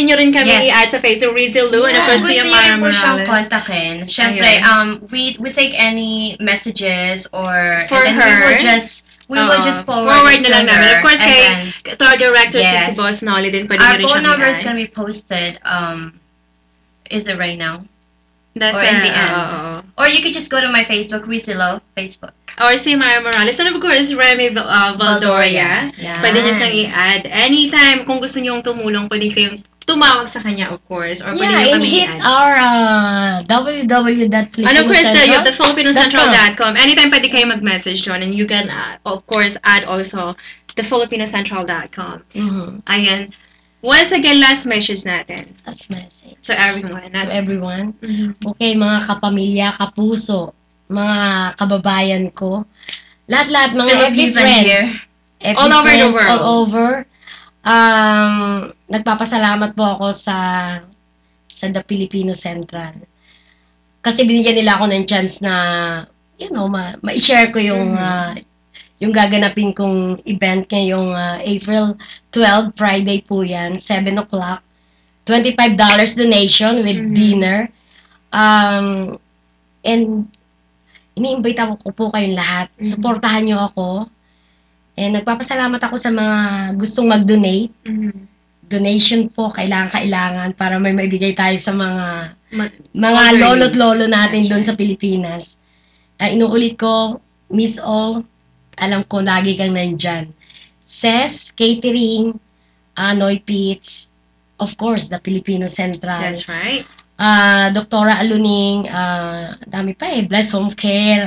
nyo rin kami Yes. i-add sa Facebook. Rizal Lu, and of course, Kung gusto Tia niyo Mara rin po siyang Morales. kontakin, syempre, we take any messages or For and then her. we will just forward it na lang to namin. her. Of course, And kay then, Tour Director Yes. si Boss Nolly din, pwede our nyo rin phone siyang number is i-add. gonna be posted, is it right now? That's or in the end. oo. Or you could just go to my Facebook, Rizilo, Facebook. Or si Mara Morales. And of course, Remy Valdoria. Yan. Pwede nyo siyang i-add. Anytime, kung gusto nyo tumulong, pwede kayong tumawag sa kanya, of course. Or pwede nyo Yeah, and kami hit i-add. our www.filipinocentral.com. And of course, the filipinocentral.com. Anytime pwede kayo mag-message doon. And you can, of course, add also the filipinocentral.com. Mhm. Ayan. Once again, last message natin That's message. to everyone. To everyone. Mhm. Okay, mga kapamilya, kapuso, mga kababayan ko, lahat-lahat, mga FB Philippines and friends. here. FB All over the friends world. all over. Nagpapasalamat po ako sa The Filipino Central. Kasi binigyan nila ako ng chance na, ma-share ko yung yung gaganapin kong event ngayong April 12, Friday po yan, 7 o'clock. $25 donation with dinner. And ini-invite ko po kayong lahat. Suportahan nyo ako. And nagpapasalamat ako sa mga gustong mag-donate. Donation po, kailangan para may maibigay tayo sa mga lolo't lolo natin doon sa Pilipinas. Inuulit ko, Miss O, alam ko lagi kang nandyan. Ses, Catering, Noy Pitts, of course, the Filipino Central. That's right. Doktora Aluning, dami pa Bless Home Care,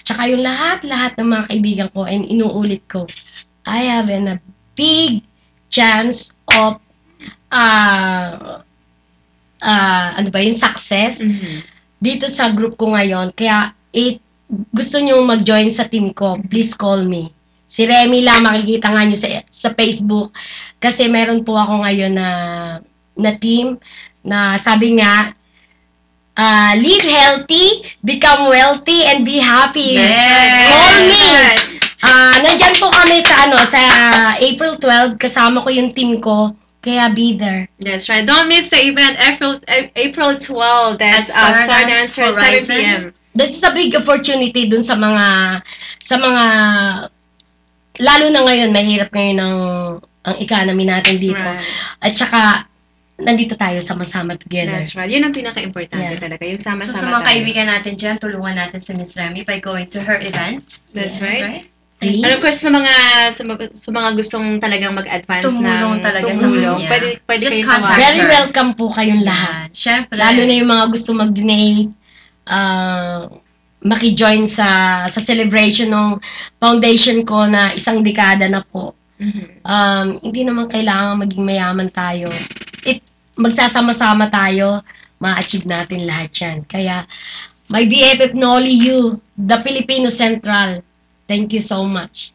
tsaka yung lahat ng mga kaibigan ko, and inuulit ko, I have a big chance of success dito sa group ko ngayon. Kaya gusto nyo mag-join sa team ko, please call me. Si Remy lang, makikita nga nyo sa Facebook, kasi meron po ako ngayon na team na sabi nga, live healthy, become wealthy, and be happy. Yes. Call me! Nandyan po kami sa April 12, kasama ko yung team ko, kaya be there. That's right. Don't miss the event, April 12. That's Star Dancer, 7 p.m. This is a big opportunity dun sa mga, lalo na ngayon, mahirap ngayon ang economy natin dito. Right. At saka, nandito tayo sama-sama together. That's right. Yun ang pinaka-importante talaga. Yung sama-sama So, sa mga tayo. kaibigan natin dyan, tulungan natin si Miss Remy by going to her event. That's right. Please. And of course, sa mga gustong talagang mag-advance Tumulong talaga sa tumulong, kanya. pwede Just kayong contact tawagan. Very welcome po kayong lahat. Siyempre. Lalo na yung mga gusto mag-donate, maki-join sa celebration ng foundation ko na 1 dekada na po. Hindi naman kailangan maging mayaman tayo. If magsasama-sama tayo, ma-achieve natin lahat yan. Kaya, my BFF Noli you, the Filipino Central, thank you so much.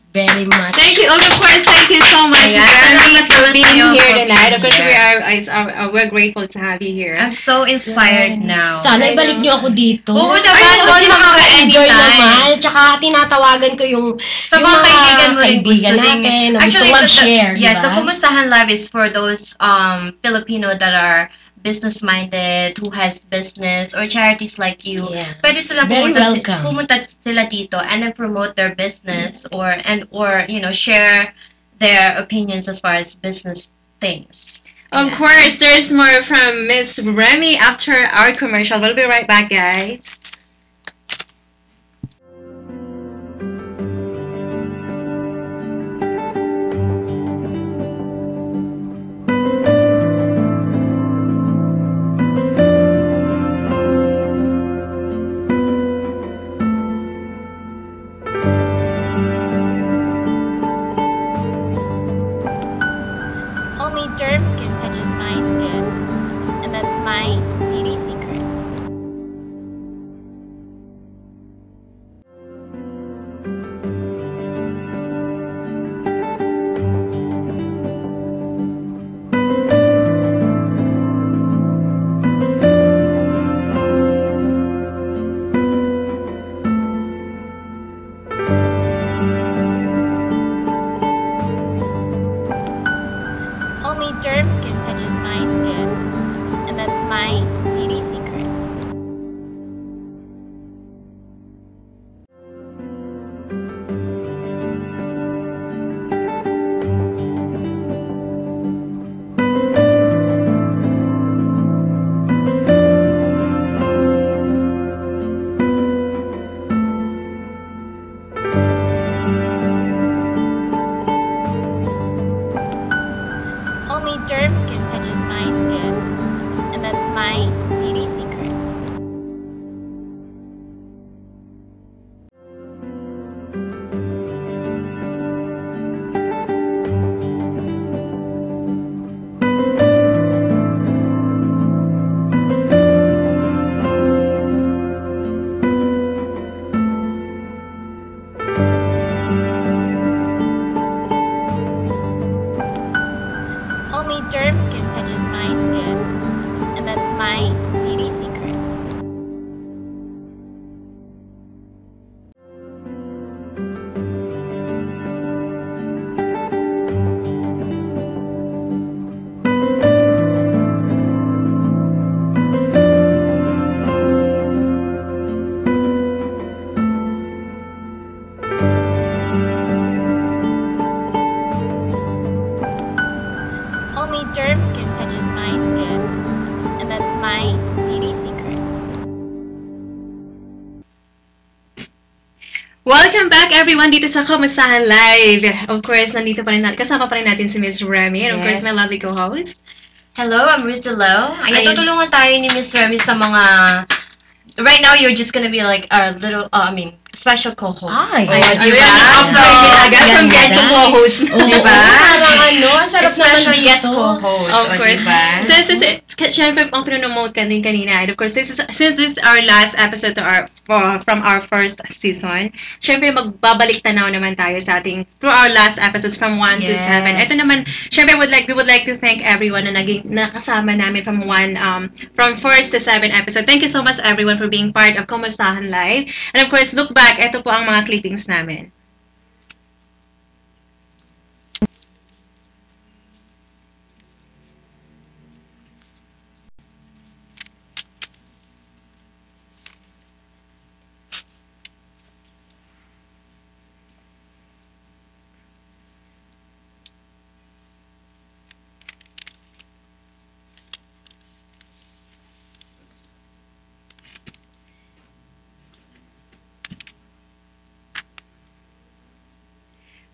Very much. Thank you. Of course, thank you so much, Ayan, Remy, for salamat being sa'yo here for tonight. Of being course, here. we're grateful to have you here. I'm so inspired now. Sana ibalik niyo ako dito. Oo naman, Kasi doon nakaka-enjoy anytime. naman. Tsaka tinatawagan ko yung Sa mga kaibigan mo rin kaibigan gusto din. natin na gusto Actually, mag-share, yes, diba? the Kumustahan Live is for those Filipino that are business-minded, who has business or charities like you. Yeah. Pwede sila Very pumunta welcome. sila dito and then promote their business or share their opinions as far as business things. Of Yes. course, there's more from Miss Remy after our commercial. We'll be right back, guys. Only Derm Skin touches my skin, and that's my beauty secret. Welcome back everyone dito sa Kamustahan Live. Of course, nandito pa rin kasama pa rin natin si Miss Remy and of course my lovely co-host. Hello, I'm Rizalo. Ayan, Ayun. tutulungan tayo ni Miss Remy sa mga... Right now, you're just gonna be like our little, special co-host. Ay, diba? Upgrade din agad from guest to co-host. Diba? Parang ang sarap naman Special guest dito. co-host. Of course. Diba? Siyempre, ang pinomote ka din kanina. And of course, since this is our last episode from our first season, siyempre, magbabalik tanaw naman tayo sa ating, through our last episodes from 1 to 7. Ito naman, siyempre, we would like to thank everyone na nakasama namin from first to 7 episode. Thank you so much everyone for being part of Kamustahan Live. And of course, look back, ito po ang mga clippings namin.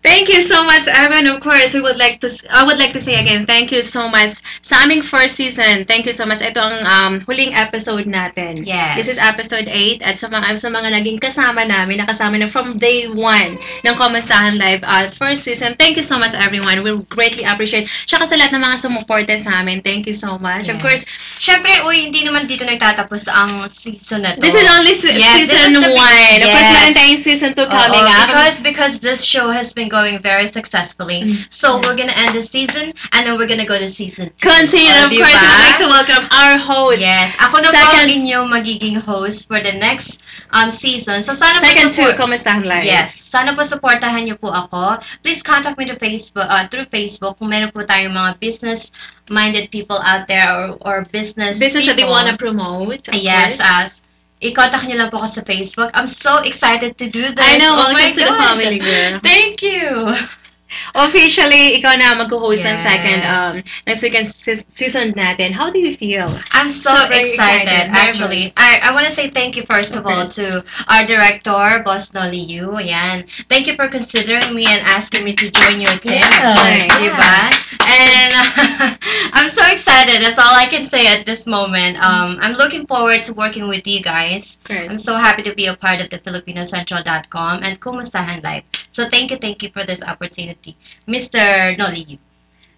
Thank you so much, everyone. Of course, I would like to say again, thank you so much sa aming first season. Thank you so much. Ito ang huling episode natin. Yes. This is episode 8 at sa mga naging kasama namin, nakasama na from day 1 ng Kamustahan Live first season. Thank you so much, everyone. We greatly appreciate. Tsaka sa lahat ng mga sumuporta sa amin. Thank you so much. Yes. Of course, Siyempre, hindi naman dito nagtatapos ang season na to. this is only season 1. Of course, meron tayong season 2 coming up. Because this show has been going very successfully. So we're gonna end the season and then we're gonna go to season 2. Consider, of course, we would like to welcome our host. Yes. Ako na po ang inyong magiging host for the next season. So sana po Second 2, Kamustahan Live. Yes. Sana po supportahan niyo po ako. Please contact me through Facebook kung meron po tayong mga business-minded people out there or business Business that they people. want to promote. Of Yes. course. I-contact niyo lang po ako sa Facebook. I'm so excited to do this. I know, Oh my welcome to the God. family, girl. Thank you. Officially, ikaw na mag-host ng Yes. second season natin. How do you feel? I'm so very excited. excited, Actually, I want to say thank you first of all to our director, Boss Nolly Yu. Ayan. Thank you for considering me and asking me to join your team. Yeah. Diba? And I'm so excited. That's all I can say at this moment. I'm looking forward to working with you guys. Of course. I'm so happy to be a part of the FilipinoCentral.com and Kumustahan Live. So thank you for this opportunity, Mr. Nolly Yu.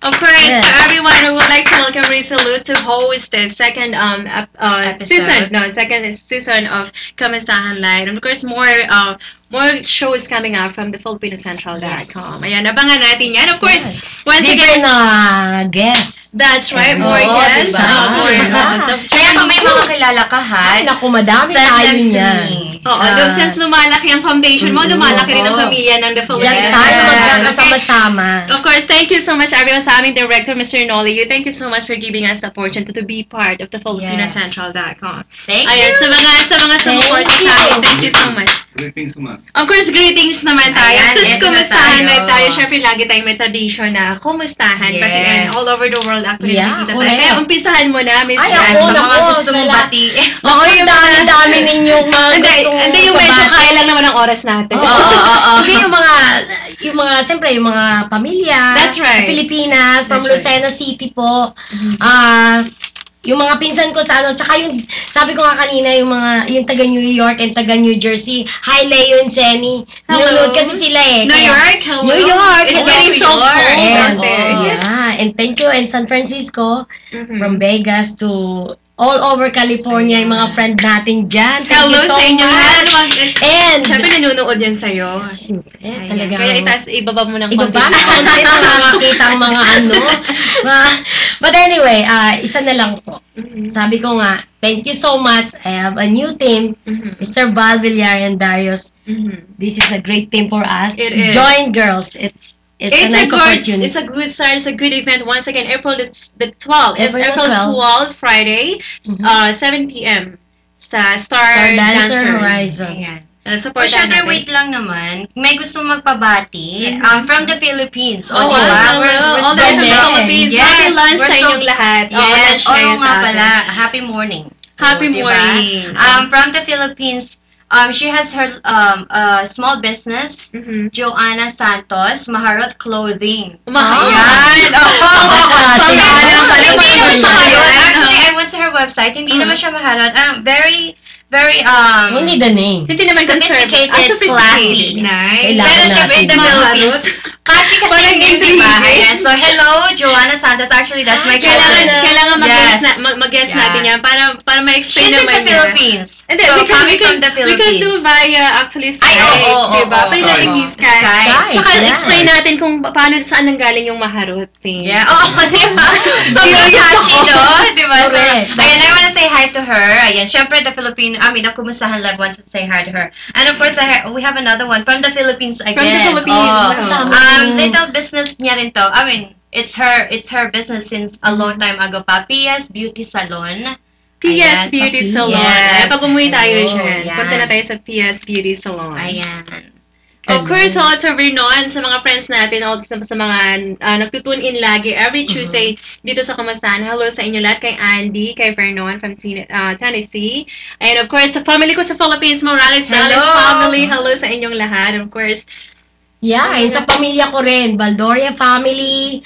Of course, Yes. to everyone, we would like to welcome Rizalo to host the second second season of Kamustahan Live. And of course, more shows coming out from the FilipinoCentral.com. Ayan, abangan natin yan. Of course, once Different again, guest. that's right, more Oo, guests. diba? More, Kaya kung may mga kilala ka, Ay, naku, madami send tayo them to niyan. me. Oo, since lumalaki ang foundation mo, lumalaki rin ang pamilya ng The Filipino Diyan Yes. tayo Central. magkakasama-sama. Of course, thank you so much everyone sa aming director, Mr. Nolly. Thank you so much for giving us the opportunity to be part of the FilipinoCentral.com. Thank Ayan, you. sa mga sumuporta sa amin, thank you so much. Greetings naman. Of course, greetings naman tayo. Ayan, Since eto na kumustahan tayo. live tayo, syempre lagi tayong may tradition na kumustahan. Yes. Pati all over the world actually Yeah, nakikita tayo. correct. Kaya umpisahan mo na, Miss Ay, Jan. ako, Sa mga naku, gusto mong sala- batiin. Oo, yung dami-dami ninyong mga Hindi, gustong yung medyo kabati. kaya lang naman ang oras natin. Hindi yung mga, siyempre, yung mga pamilya. That's right. Sa Pilipinas, from That's right. Lucena City po. Yung mga pinsan ko sa tsaka yung, sabi ko nga kanina, yung taga New York and taga New Jersey. Hi, Leo and Senny. Hello. Nanonood kasi sila eh. New Kaya- York, hello. New York. It's hello. getting so New York. cold And, out there. yeah, and thank you, and San Francisco, Mhm. from Vegas to all over California, yung mga friend natin dyan. Thank Hello you so sa inyo much. lahat. And, Syempre nanonood yan sa'yo. siyempre, Ayan. talagang, Kaya ibaba mo ng ibaba konti. na konti na makakita ang mga But anyway, isa na lang po. Mhm. Sabi ko nga, thank you so much. I have a new team, Mhm. Mr. Val Villar and Darius. Mhm. This is a great team for us. It is. Join, girls. It's a nice opportunity. It's a good start. It's a good event. Once again, April the 12th. April the 12th, Friday, Mhm. 7 p.m. sa Star Star Dancer Dancers. Horizon. Ayan. O Support syempre, wait lang naman. May gusto magpabati Mhm. from the Philippines. Oh, diba? wow. We're All so the way from the blessed. Philippines. Yes, Happy lunch we're sa so- inyong lahat. Yes, lunch kayo oo nga sa atin. pala. Happy morning. Happy Diba? morning. From the Philippines, She has her small business, Joanna Santos, Maharot Clothing. Ayan. Actually, I went to her website. Hindi naman siya Maharot. Very Only the name. Hindi naman sophisticated, classy. Nice. Pero syempre in the Philippines. Catchy kasi yun, di ba? Ayan. So, hello, Joanna Santos. Actually, that's my cousin. Kailangan mag-guess natin yan para ma-explain naman niya. She's in the Philippines. And So, coming from the we can Philippines. do via actually Skype, Ay, oo, diba? Pwede natin oo. i-Skype. Tsaka yeah. explain natin kung paano, saan nanggaling yung Maharot thing. Yeah, di ba? Sobrang catchy, no? Di ba? So, Correct. ayan, I wanna say hi to her. Ayan, syempre, the Filipino, nakumustahan love wants to say hi to her. And of course, we have another one from the Philippines again. From the Philippines. Little business niya rin to. I mean, it's her business since a long time ago pa. P.S. Beauty Salon. P.S. Beauty Salon. Yes. Pag umuwi tayo Hello, dyan, yan. punta na tayo sa P.S. Beauty Salon. Ayan. Of course, hello to Vernon, sa mga friends natin, also sa mga nagtutune in lagi every Tuesday dito sa Kamustahan. Hello sa inyo lahat, kay Andy, kay Vernon from Tennessee. And of course, sa family ko sa Philippines, Morales Hello! family, hello sa inyong lahat. Of course, Yeah, sa pamilya ko rin. Baldoria family.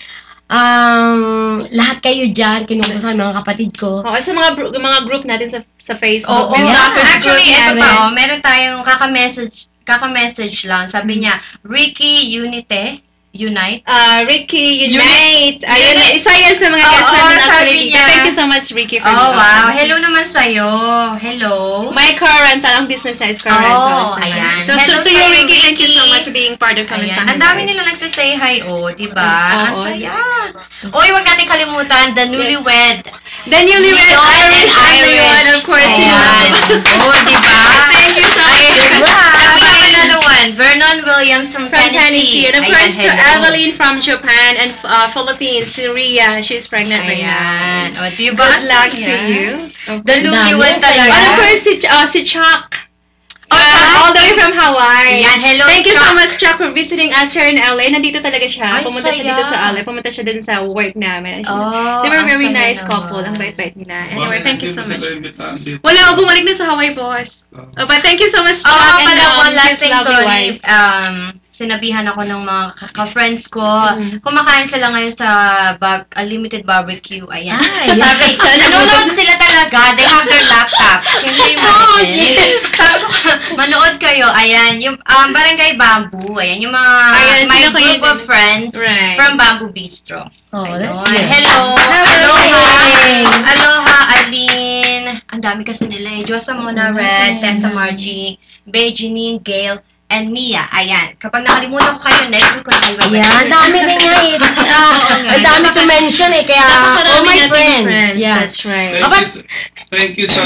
Lahat kayo dyan, kinukumustahan mga kapatid ko. sa mga group natin sa Facebook. Oo, Yeah. actually, ito natin. pa, meron tayong kaka-message lang. Sabi niya, Ricky Unite. Ricky, Unite! Ayun, isa yan sa mga guests Oo, natin sabi actually. niya. Thank you so much, Ricky, for Oh, wow. Hello naman sa'yo. Hello. My car rental, ang business niya is car Oh, rentals naman. ayan. So, Hello to you, sa'yo, Ricky, thank you so Ricky. much for being part of Kamustahan. Ayan. Ang dami nila nagsasay hi, diba? Ang Oo. saya. Uy, huwag natin kalimutan, the newlywed. The newlywed Dawn and Irish everyone, of course. Ayan. Diba? Thank you so much. And we have another one, Vernon Williams from From Tennessee. And of course, to hello. Evelyn from Japan and Philippines, Syria. She's pregnant right Ayan. now. O, diba? Good luck to Ayan. you. The newlywed Dami, talaga. And of course, si Chuck. Chuck. All the way from Hawaii. Ayan, hello, Thank you so Chuck. much, Chuck, for visiting us here in LA. Nandito talaga siya. Ay, Pumunta siya saya. dito sa LA. Pumunta siya din sa work namin. They were ang very saya nice naman. couple. Ang bait-bait nila. Anyway, thank you so much. Wala. Wala, bumalik na sa Hawaii, boss. But thank you so much, Chuck. Oo, pala one his last thing, lovely sorry. wife. Sinabihan ako ng mga ka-friends ko. Kumakain sila ngayon sa Unlimited Barbecue. Ayan. Sabi, nanonood sila talaga. They have their laptop. Can you imagine? Sabi ko, manood kayo. Ayan. Yung Barangay Bamboo. Ayan. Yung mga, Ayan, my sino kayo group of din? friends Right. from Bamboo Bistro. Oh, that's Ayun. good. Hello. Hey. Aloha, Aline. Ang dami kasi nila eh. Josa Mona, Red, Tessa Margie, Beijing, Gail, and Mia. Ayan. Kapag nakalimutan ko kayo, next week ko na kayo babalik. Yeah, ang dami rin nga eh. Ang dami to mention eh. Kaya, all my friends. Yeah. That's right. Thank you sa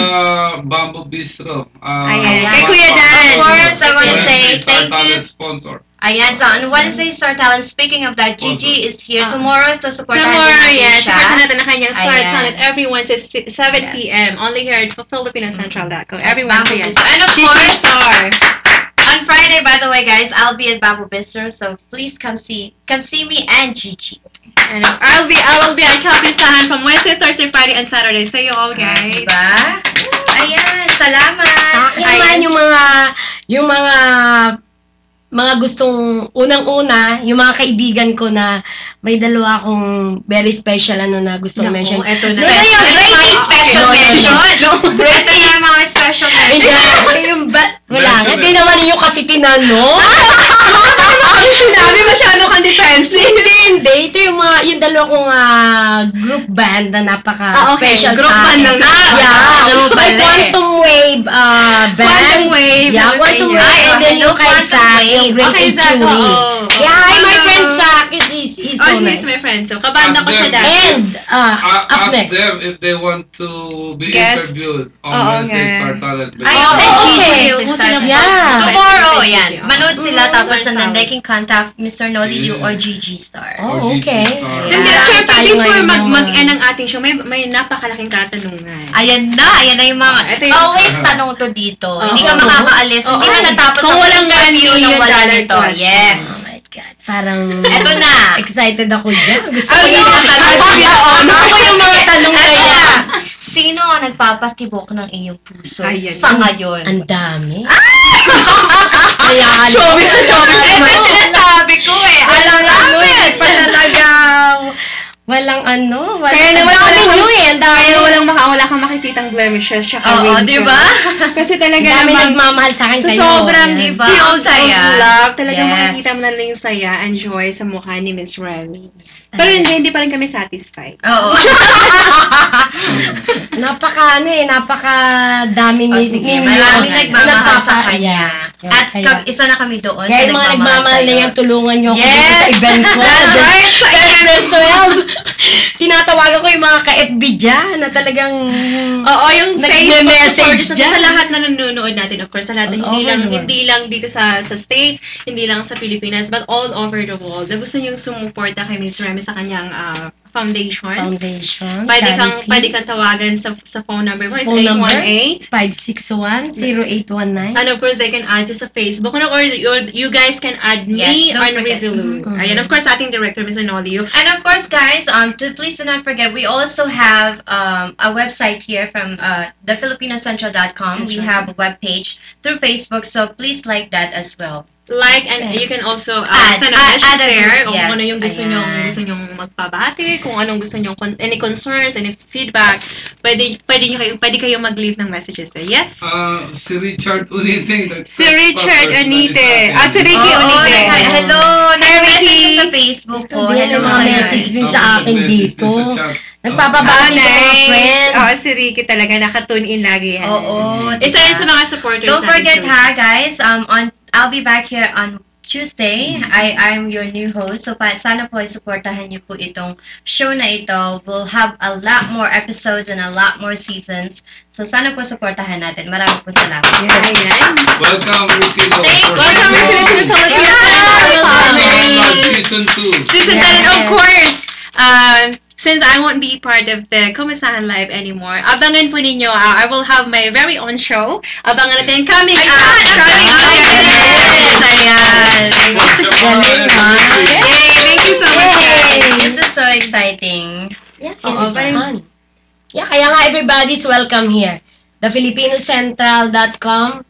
Bamboo Bistro. Ayan. Kay Kuya Dan. Of course, I want to say Star thank Talent you. sponsor. Ayan, so on Wednesday, Star Talent. Speaking of that, Gigi is here tomorrow, so supportan Tomorrow, natin yes. siya. Supportan natin ang kanyang Star Ayan. Talent every Wednesday, 7 p.m. Only here at FilipinoCentral.com. Every Wednesday, yes. And of Gigi course, Star. on Friday, by the way, guys, I'll be at Bamboo Bistro, so please come see me and Gigi. And I will be at Kapistahan from Wednesday, Thursday, Friday, and Saturday. See you all, guys. Diba? Ayan, salamat. Sa akin naman yung mga gustong unang-una, yung mga kaibigan ko na may dalawa akong very special na gustong mention. Eto na. Ito yung rating special No, no, no. mention. Ito yung mga special mention. Yung wala. Mention Hindi it. naman yung kasi tinanong. Sinabi masyado kang defensive. Hindi. Ito yung dalawa kong group band na napaka-special Group sa band akin. lang na. Yeah. May pala eh. Quantum Wave band. Quantum Wave. Yeah, Ano Quantum sa inyo? Wave. And then Hello, yung kay Quantum Zach, Wave. yung Great Okay, Zach, Chewy. oo. Yeah, hi my Hello. friend Zach. He's so Oh, nice. he's my friend. So, kabanda ko siya Ask dati. And, up Ask next. them if they want to be Guest. interviewed on Oo Wednesday nga. Star Talent. Ay, Oh, okay. Yeah. Tomorrow, yan. Manood sila, Mm, tapos and then solid. they can contact Mr. Noli Yu Yeah. or Gigi Star. Oh, Or okay. GG Star. Hindi, Yeah. syempre, Tayo before ngayon ng mga- mag-end ang ating show, may napakalaking katanungan. Ayan na yung mga, Ito yung- always tanong to dito. Hindi ka Oo. makakaalis, Oo. hindi ka natapos Kung ang walang interview ganun, nang yung wala dollar nito. question. Yes. Oh my God. Parang, Eto na. excited ako dyan. Gusto Oh, ko yeah. yung mga tanong. Ako yung Ako yung mga tanong na yan. Sino ang nagpapatibok ng iyong puso Ayan. sa ngayon? Ang dami. Showbiz na showbiz. Ito yung sinasabi ko eh. Alam namin. Pa talaga. Walang ano. Kaya naman ang dami. wala kang makikitang blemishes tsaka Oo, wrinkles. di ba? Kasi talaga Dami namang nagmamahal sa akin sa kayo. sobrang Yan. diba? filled Ang saya. of love, talagang Yes. makikita mo na lang yung saya and joy sa mukha ni Miss Remy. Pero hindi pa rin kami satisfied. Oo. Napaka dami ni Sige, maraming nagmamahal sa kanya. Yan, At kaya- isa na kami doon. Kaya sa yung mga nagmamahal na sa'yo. yan, tulungan nyo ako Yes! dito sa event ko. That's right! Sa event ko yan! Tinatawagan ko yung mga ka-FB dyan na talagang Oo, yung Facebook nagme-message support dyan. sa lahat na nanonood natin, of course, sa lahat, All hindi lang dito sa States, hindi lang sa Pilipinas, but all over the world. Na gusto niyong sumuporta kay Miss Remy sa kanyang foundation. Pwede kang tawagan sa phone number mo. It's Phone number? 818. 561-0819. And of course, they can add you sa Facebook. Or you guys can add me Yes, don't on forget. Rizulu. Ayan, of course, ating director, Ms. Anolio. And of course, guys, please do not forget, we also have a website here from thefilipinoscentral.com. We have a webpage through Facebook, so please like that as well. Like, and you can also send a Add message a there group, kung yes. ano yung gusto nyong magpabati, kung anong gusto nyong, any concerns, any feedback, pwede kayo mag-leave ng messages there. Yes? Si Richard Unite. Si Richard Unite. Si Ricky Oo, Unite. hello! Nag-message sa Facebook ko. Hindi Hello, na mga message din sa akin dito. Nagpapabati ng mga friend. Si Ricky talaga, naka-tune in lagi yan. Oo. Isa yun sa mga supporters Don't natin forget sa ha, guys, I'll be back here on Tuesday. I'm your new host. So, sana po ay supportahan niyo po itong show na ito. We'll have a lot more episodes and a lot more seasons. So, sana po supportahan natin. Maraming po salamat. Ayan. Welcome, Lucino. Welcome to the Season 2. Season 2, and of course, since I won't be part of the Kumasahan Live anymore, abangan po ninyo, I will have my very own show. Abangan natin coming up. Ayan. Yay! Thank you so much, guys. This is so exciting. Yeah, Oo, it's parang- fun. Yeah, kaya nga everybody's welcome here. thefilipinoscentral.com.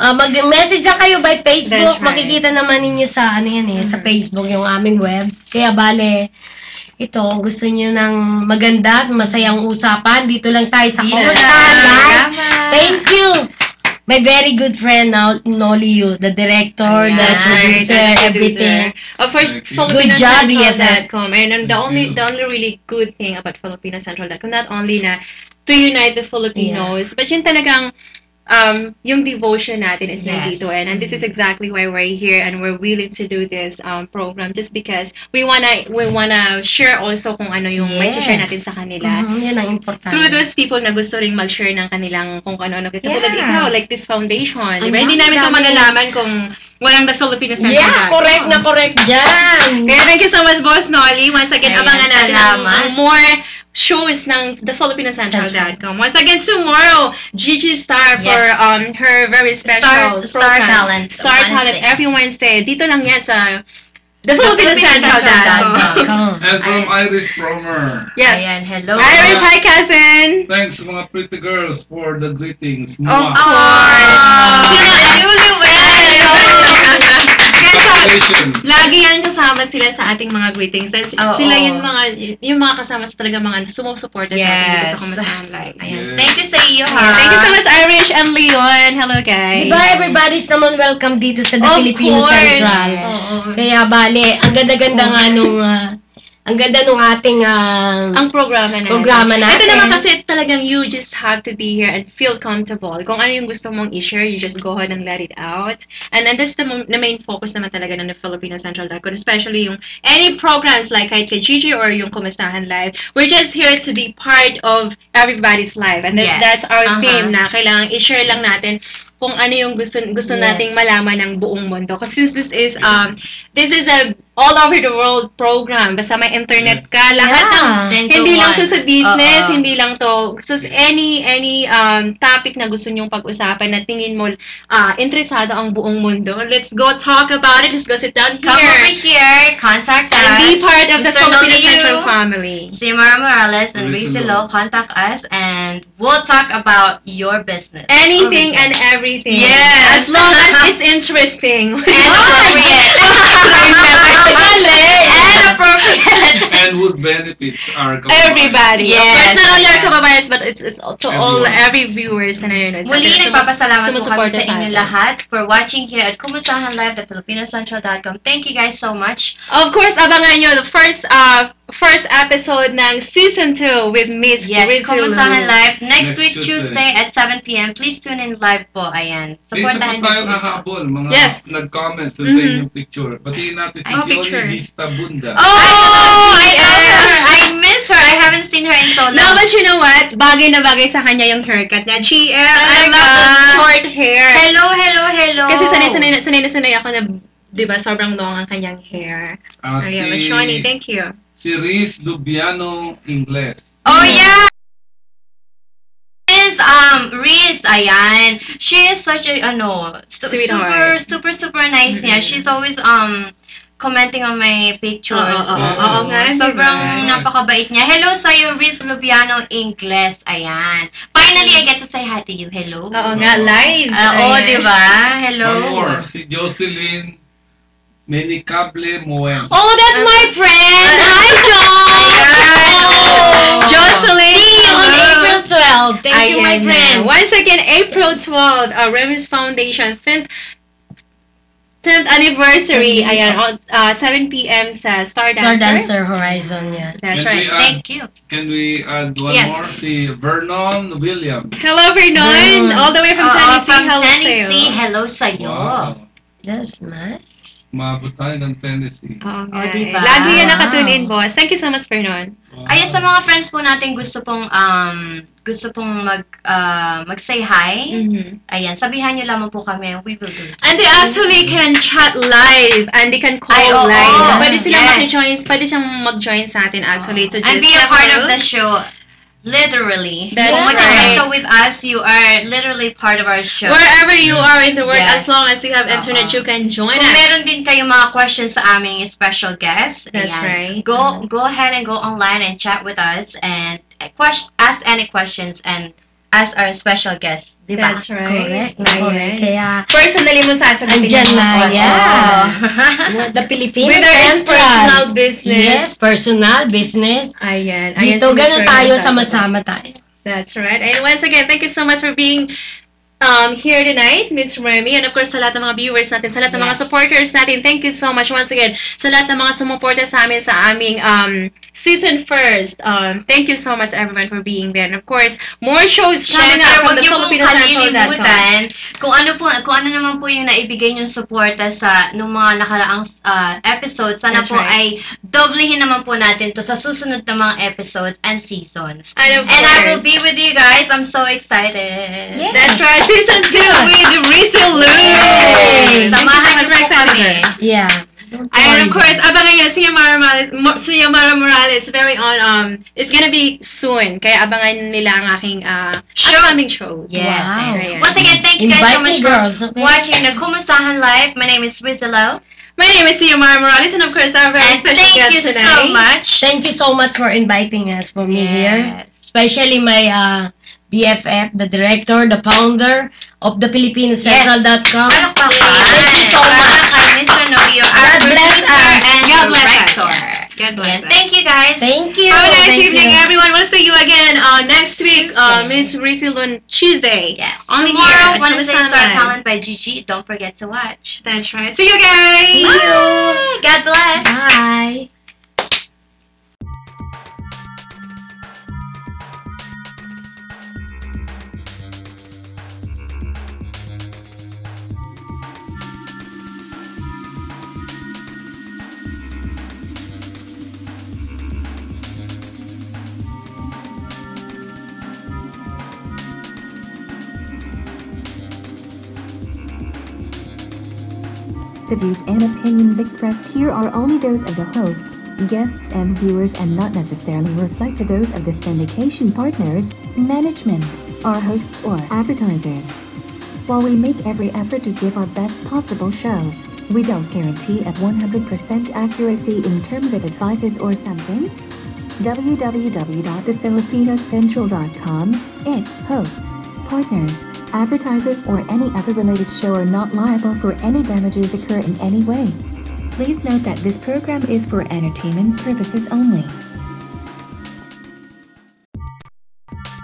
Mag-message lang kayo by Facebook. That's right. Makikita naman ninyo sa sa Facebook yung aming web. Kaya bale, ito, kung gusto niyo ng maganda at masayang usapan, dito lang tayo sa Kumasahan Live. Thank you! My very good friend, Nolio, the director, the producer, everything. Of course, Good job, FilipinoCentral.com. And the only really good thing about FilipinoCentral.com, not only na to unite the Filipinos, but yun talagang yung devotion natin is nandito. And this is exactly why we're here and we're willing to do this program, just because we wanna share also kung ano yung may share natin sa kanila. Yun ang importante. Through those people na gusto ring mag-share ng kanilang kung ano-ano. Katulad ikaw, like this foundation. Diba? Hindi namin ito malalaman kung walang the Filipino Center. Yeah, correct dyan. Kaya thank you so much, Boss Nolly. Once again, Ayan, abangan natin salamat. ang more shows ng thefilipinoscentral.com. Once again, tomorrow, Gigi Star for her very special Star program. Talent. Star Talent Wednesday. every Wednesday. Dito lang yan sa thefilipinoscentral.com. And from Iris Promer. Yes. Ayan, hello. Iris, hi, cousin. Thanks mga pretty girls for the greetings. Of Mwah. course. Congratulations. Lagi yan kasama sila sa ating mga greetings. Sila yung mga kasama sa talaga mga sumusuporta sa ating dito sa Kumasahan Live. Ayan. Yes. Thank you sa iyo, ha? Thank you so much, Irish and Leon. Hello, guys. Diba, everybody's naman welcome dito sa The Of Filipino course. Central. Oo. Kaya bale, ang ganda-ganda nga nung ang ganda nung ating Ang programa natin. Programa natin. Ito naman kasi talagang you just have to be here and feel comfortable. Kung ano yung gusto mong i-share, you just go ahead and let it out. And that's the main focus naman talaga ng the Filipino Central.com, especially yung any programs like kahit kay Gigi or yung Kumasahan Live. We're just here to be part of everybody's life. And that's our theme na kailangan i-share lang natin kung ano yung gusto Yes. nating malaman ng buong mundo. Kasi since this is a all over the world program. Basta may internet ka, lahat ng Ten to hindi lang one. to sa business, Oo. hindi lang to so any topic na gusto nyong pag-usapan na tingin mo interesado ang buong mundo. Let's go talk about it. Let's go sit down Come over here here, contact us. and be part of the Mr. Filipino Noliu, Central family. Xiomara Morales and Rizzo Rizzo, Lo. contact us and we'll talk about your business. Anything Over and here. everything. Yes. As long as it's interesting. And appropriate. And appropriate. And would benefits our Everybody. Yes. Of course, not only our Yeah. kababayans, but it's to all, Everyone. every viewers na nanonood. Muli, nagpapasalamat po kami sumusuporta sa inyo atin. lahat for watching here at Kumustahan Live, the FilipinoCentral.com. Thank you guys so much. Of course, abangan nyo the first episode ng Season 2 with Miss Yes, Rizzo Kumustahan Lu. Live next Next week, Tuesday. Tuesday at 7 p.m. Please tune in live po. Ayan. Please Supportahan naman tayo niyo po ito. hahabol, mga Yes. nag-comment sa Mhm. inyong picture. Batiin natin si Oh, Sioni picture. Vista Bunda. Oh, I love her. I miss her. I haven't seen her in so long. No, but you know what? Bagay na bagay sa kanya yung haircut niya. GM, I Talaga? love the short hair. Hello, hello, hello. Kasi sanay ako na, di ba, sobrang long ang kanyang hair. At Ayan, Miss Shoni, thank you. si Riz Lubiano Ingles. Oh, yeah. Riz, ayan. She is such a, Sweetheart. super nice niya. She's always, commenting on my pictures. Oo nga, Sobrang diba? napakabait niya. Hello sa'yo, Riz Lubiano Ingles. Ayan. Finally, I get to say hi to you. Hello. Oo nga, live. Oo, Ayan. di ba? Hello. One more, si Jocelyn Menicable Moen. Oh, that's my friend! Hi, John! Jocelyn! See you on Hello. April 12. Thank you, my Ayan friend. na. Once again, April 12, Remis Foundation 10th anniversary. Ayan, on 7 p.m. sa Star Star Dancer. Dancer Horizon, yeah. That's Can right. we Thank you. Can we add one Yes. more? Si Vernon Williams. Hello, Vernon! Vernon. All the way from Oo, Tennessee. from Hello Tennessee. sa'yo. Hello sa'yo. Wow. That's nice. Maabot tayo ng Tennessee. Oo nga. Oh, diba? Lagi yan Wow. nakatune in, boss. Thank you so much, Vernon. Wow. Ayan, sa mga friends po natin gusto pong mag-say hi. Mhm. Ayan, sabihan niyo lamang po kami. We will do it. And they actually can chat live and they can call Ay, oo. live. Pwede silang Yes. maki-join, pwede siyang mag-join sa atin actually to just And be a have part of look. the show. Literally. That's Kung right. mag-show with us, you are literally part of our show. Wherever you are in the world, Yes. as long as you have internet, Oo. you can join Kung us. meron din kayong mga questions sa aming special guest, That's ayan, right. Go ahead and go online and chat with us and ask any questions and ask our special guest. Diba? That's right. Correct. Ayan. Correct. Kaya, Personally mo sasagutin andyan yung na, mga yeah. questions. The Philippines Whether it's Central. personal business. Yes, personal business. Ayan. Dito, si ganun Mr. tayo, Sasagot. sama-sama tayo. That's right. And once again, thank you so much for being here tonight, Miss Remy. And of course, sa lahat ng mga viewers natin, sa lahat ng mga Yes. supporters natin, thank you so much once again. Sa lahat ng mga sumuporta sa amin sa aming season first. Thank you so much everyone for being there. And of course, more shows coming Siyempre, up from huwag the niyo pong FilipinoCentral.com. kalilimutan kung ano naman po yung naibigay niyong suporta sa nung mga nakaraang episodes. Sana That's po right. ay doblehin naman po natin to sa susunod na mga episodes and seasons. And of And I will course, be with you guys. I'm so excited. Yes. that's right, season 2 with Rizzo Lu. Yay! Samahan niyo po kami. Yeah. And of course, abangan nyo, si Xiomara Morales, very on, it's gonna be soon. Kaya abangan nila ang aking upcoming shows. Yes. Wow. Ayan. Once again, thank you guys Invite so much me, for girls, okay? watching the Kumustahan Live. My name is Rizzo. My name is Xiomara Morales, and of course, our very And special thank guest you tonight. so much. Thank you so much for inviting us for me here. Yes. Especially my BFF, the director, the founder of the FilipinoCentral.com. Palakpakan. Thank you so much. Palakpakan, Mr. Noyo, our God bless producer us. and God bless us. director. God bless Yes. us. Thank you guys. Thank you. Have a nice Thank evening, you. everyone. We'll see you again next week, Tuesday. Miss Rizzo Lu Tuesday. Yes. Only Tomorrow, here. Wednesday, Kumustahan Star Live. Talent by Gigi. Don't forget to watch. That's right. See you guys. Bye. God bless. Bye. The views and opinions expressed here are only those of the hosts, guests, and viewers and not necessarily reflect those of the syndication partners, management, our hosts, or advertisers. While we make every effort to give our best possible shows, we don't guarantee a 100% accuracy in terms of advices or something. www.thefilipinoscentral.com, its hosts, partners, advertisers, or any other related show are not liable for any damages occur in any way. Please note that this program is for entertainment purposes only.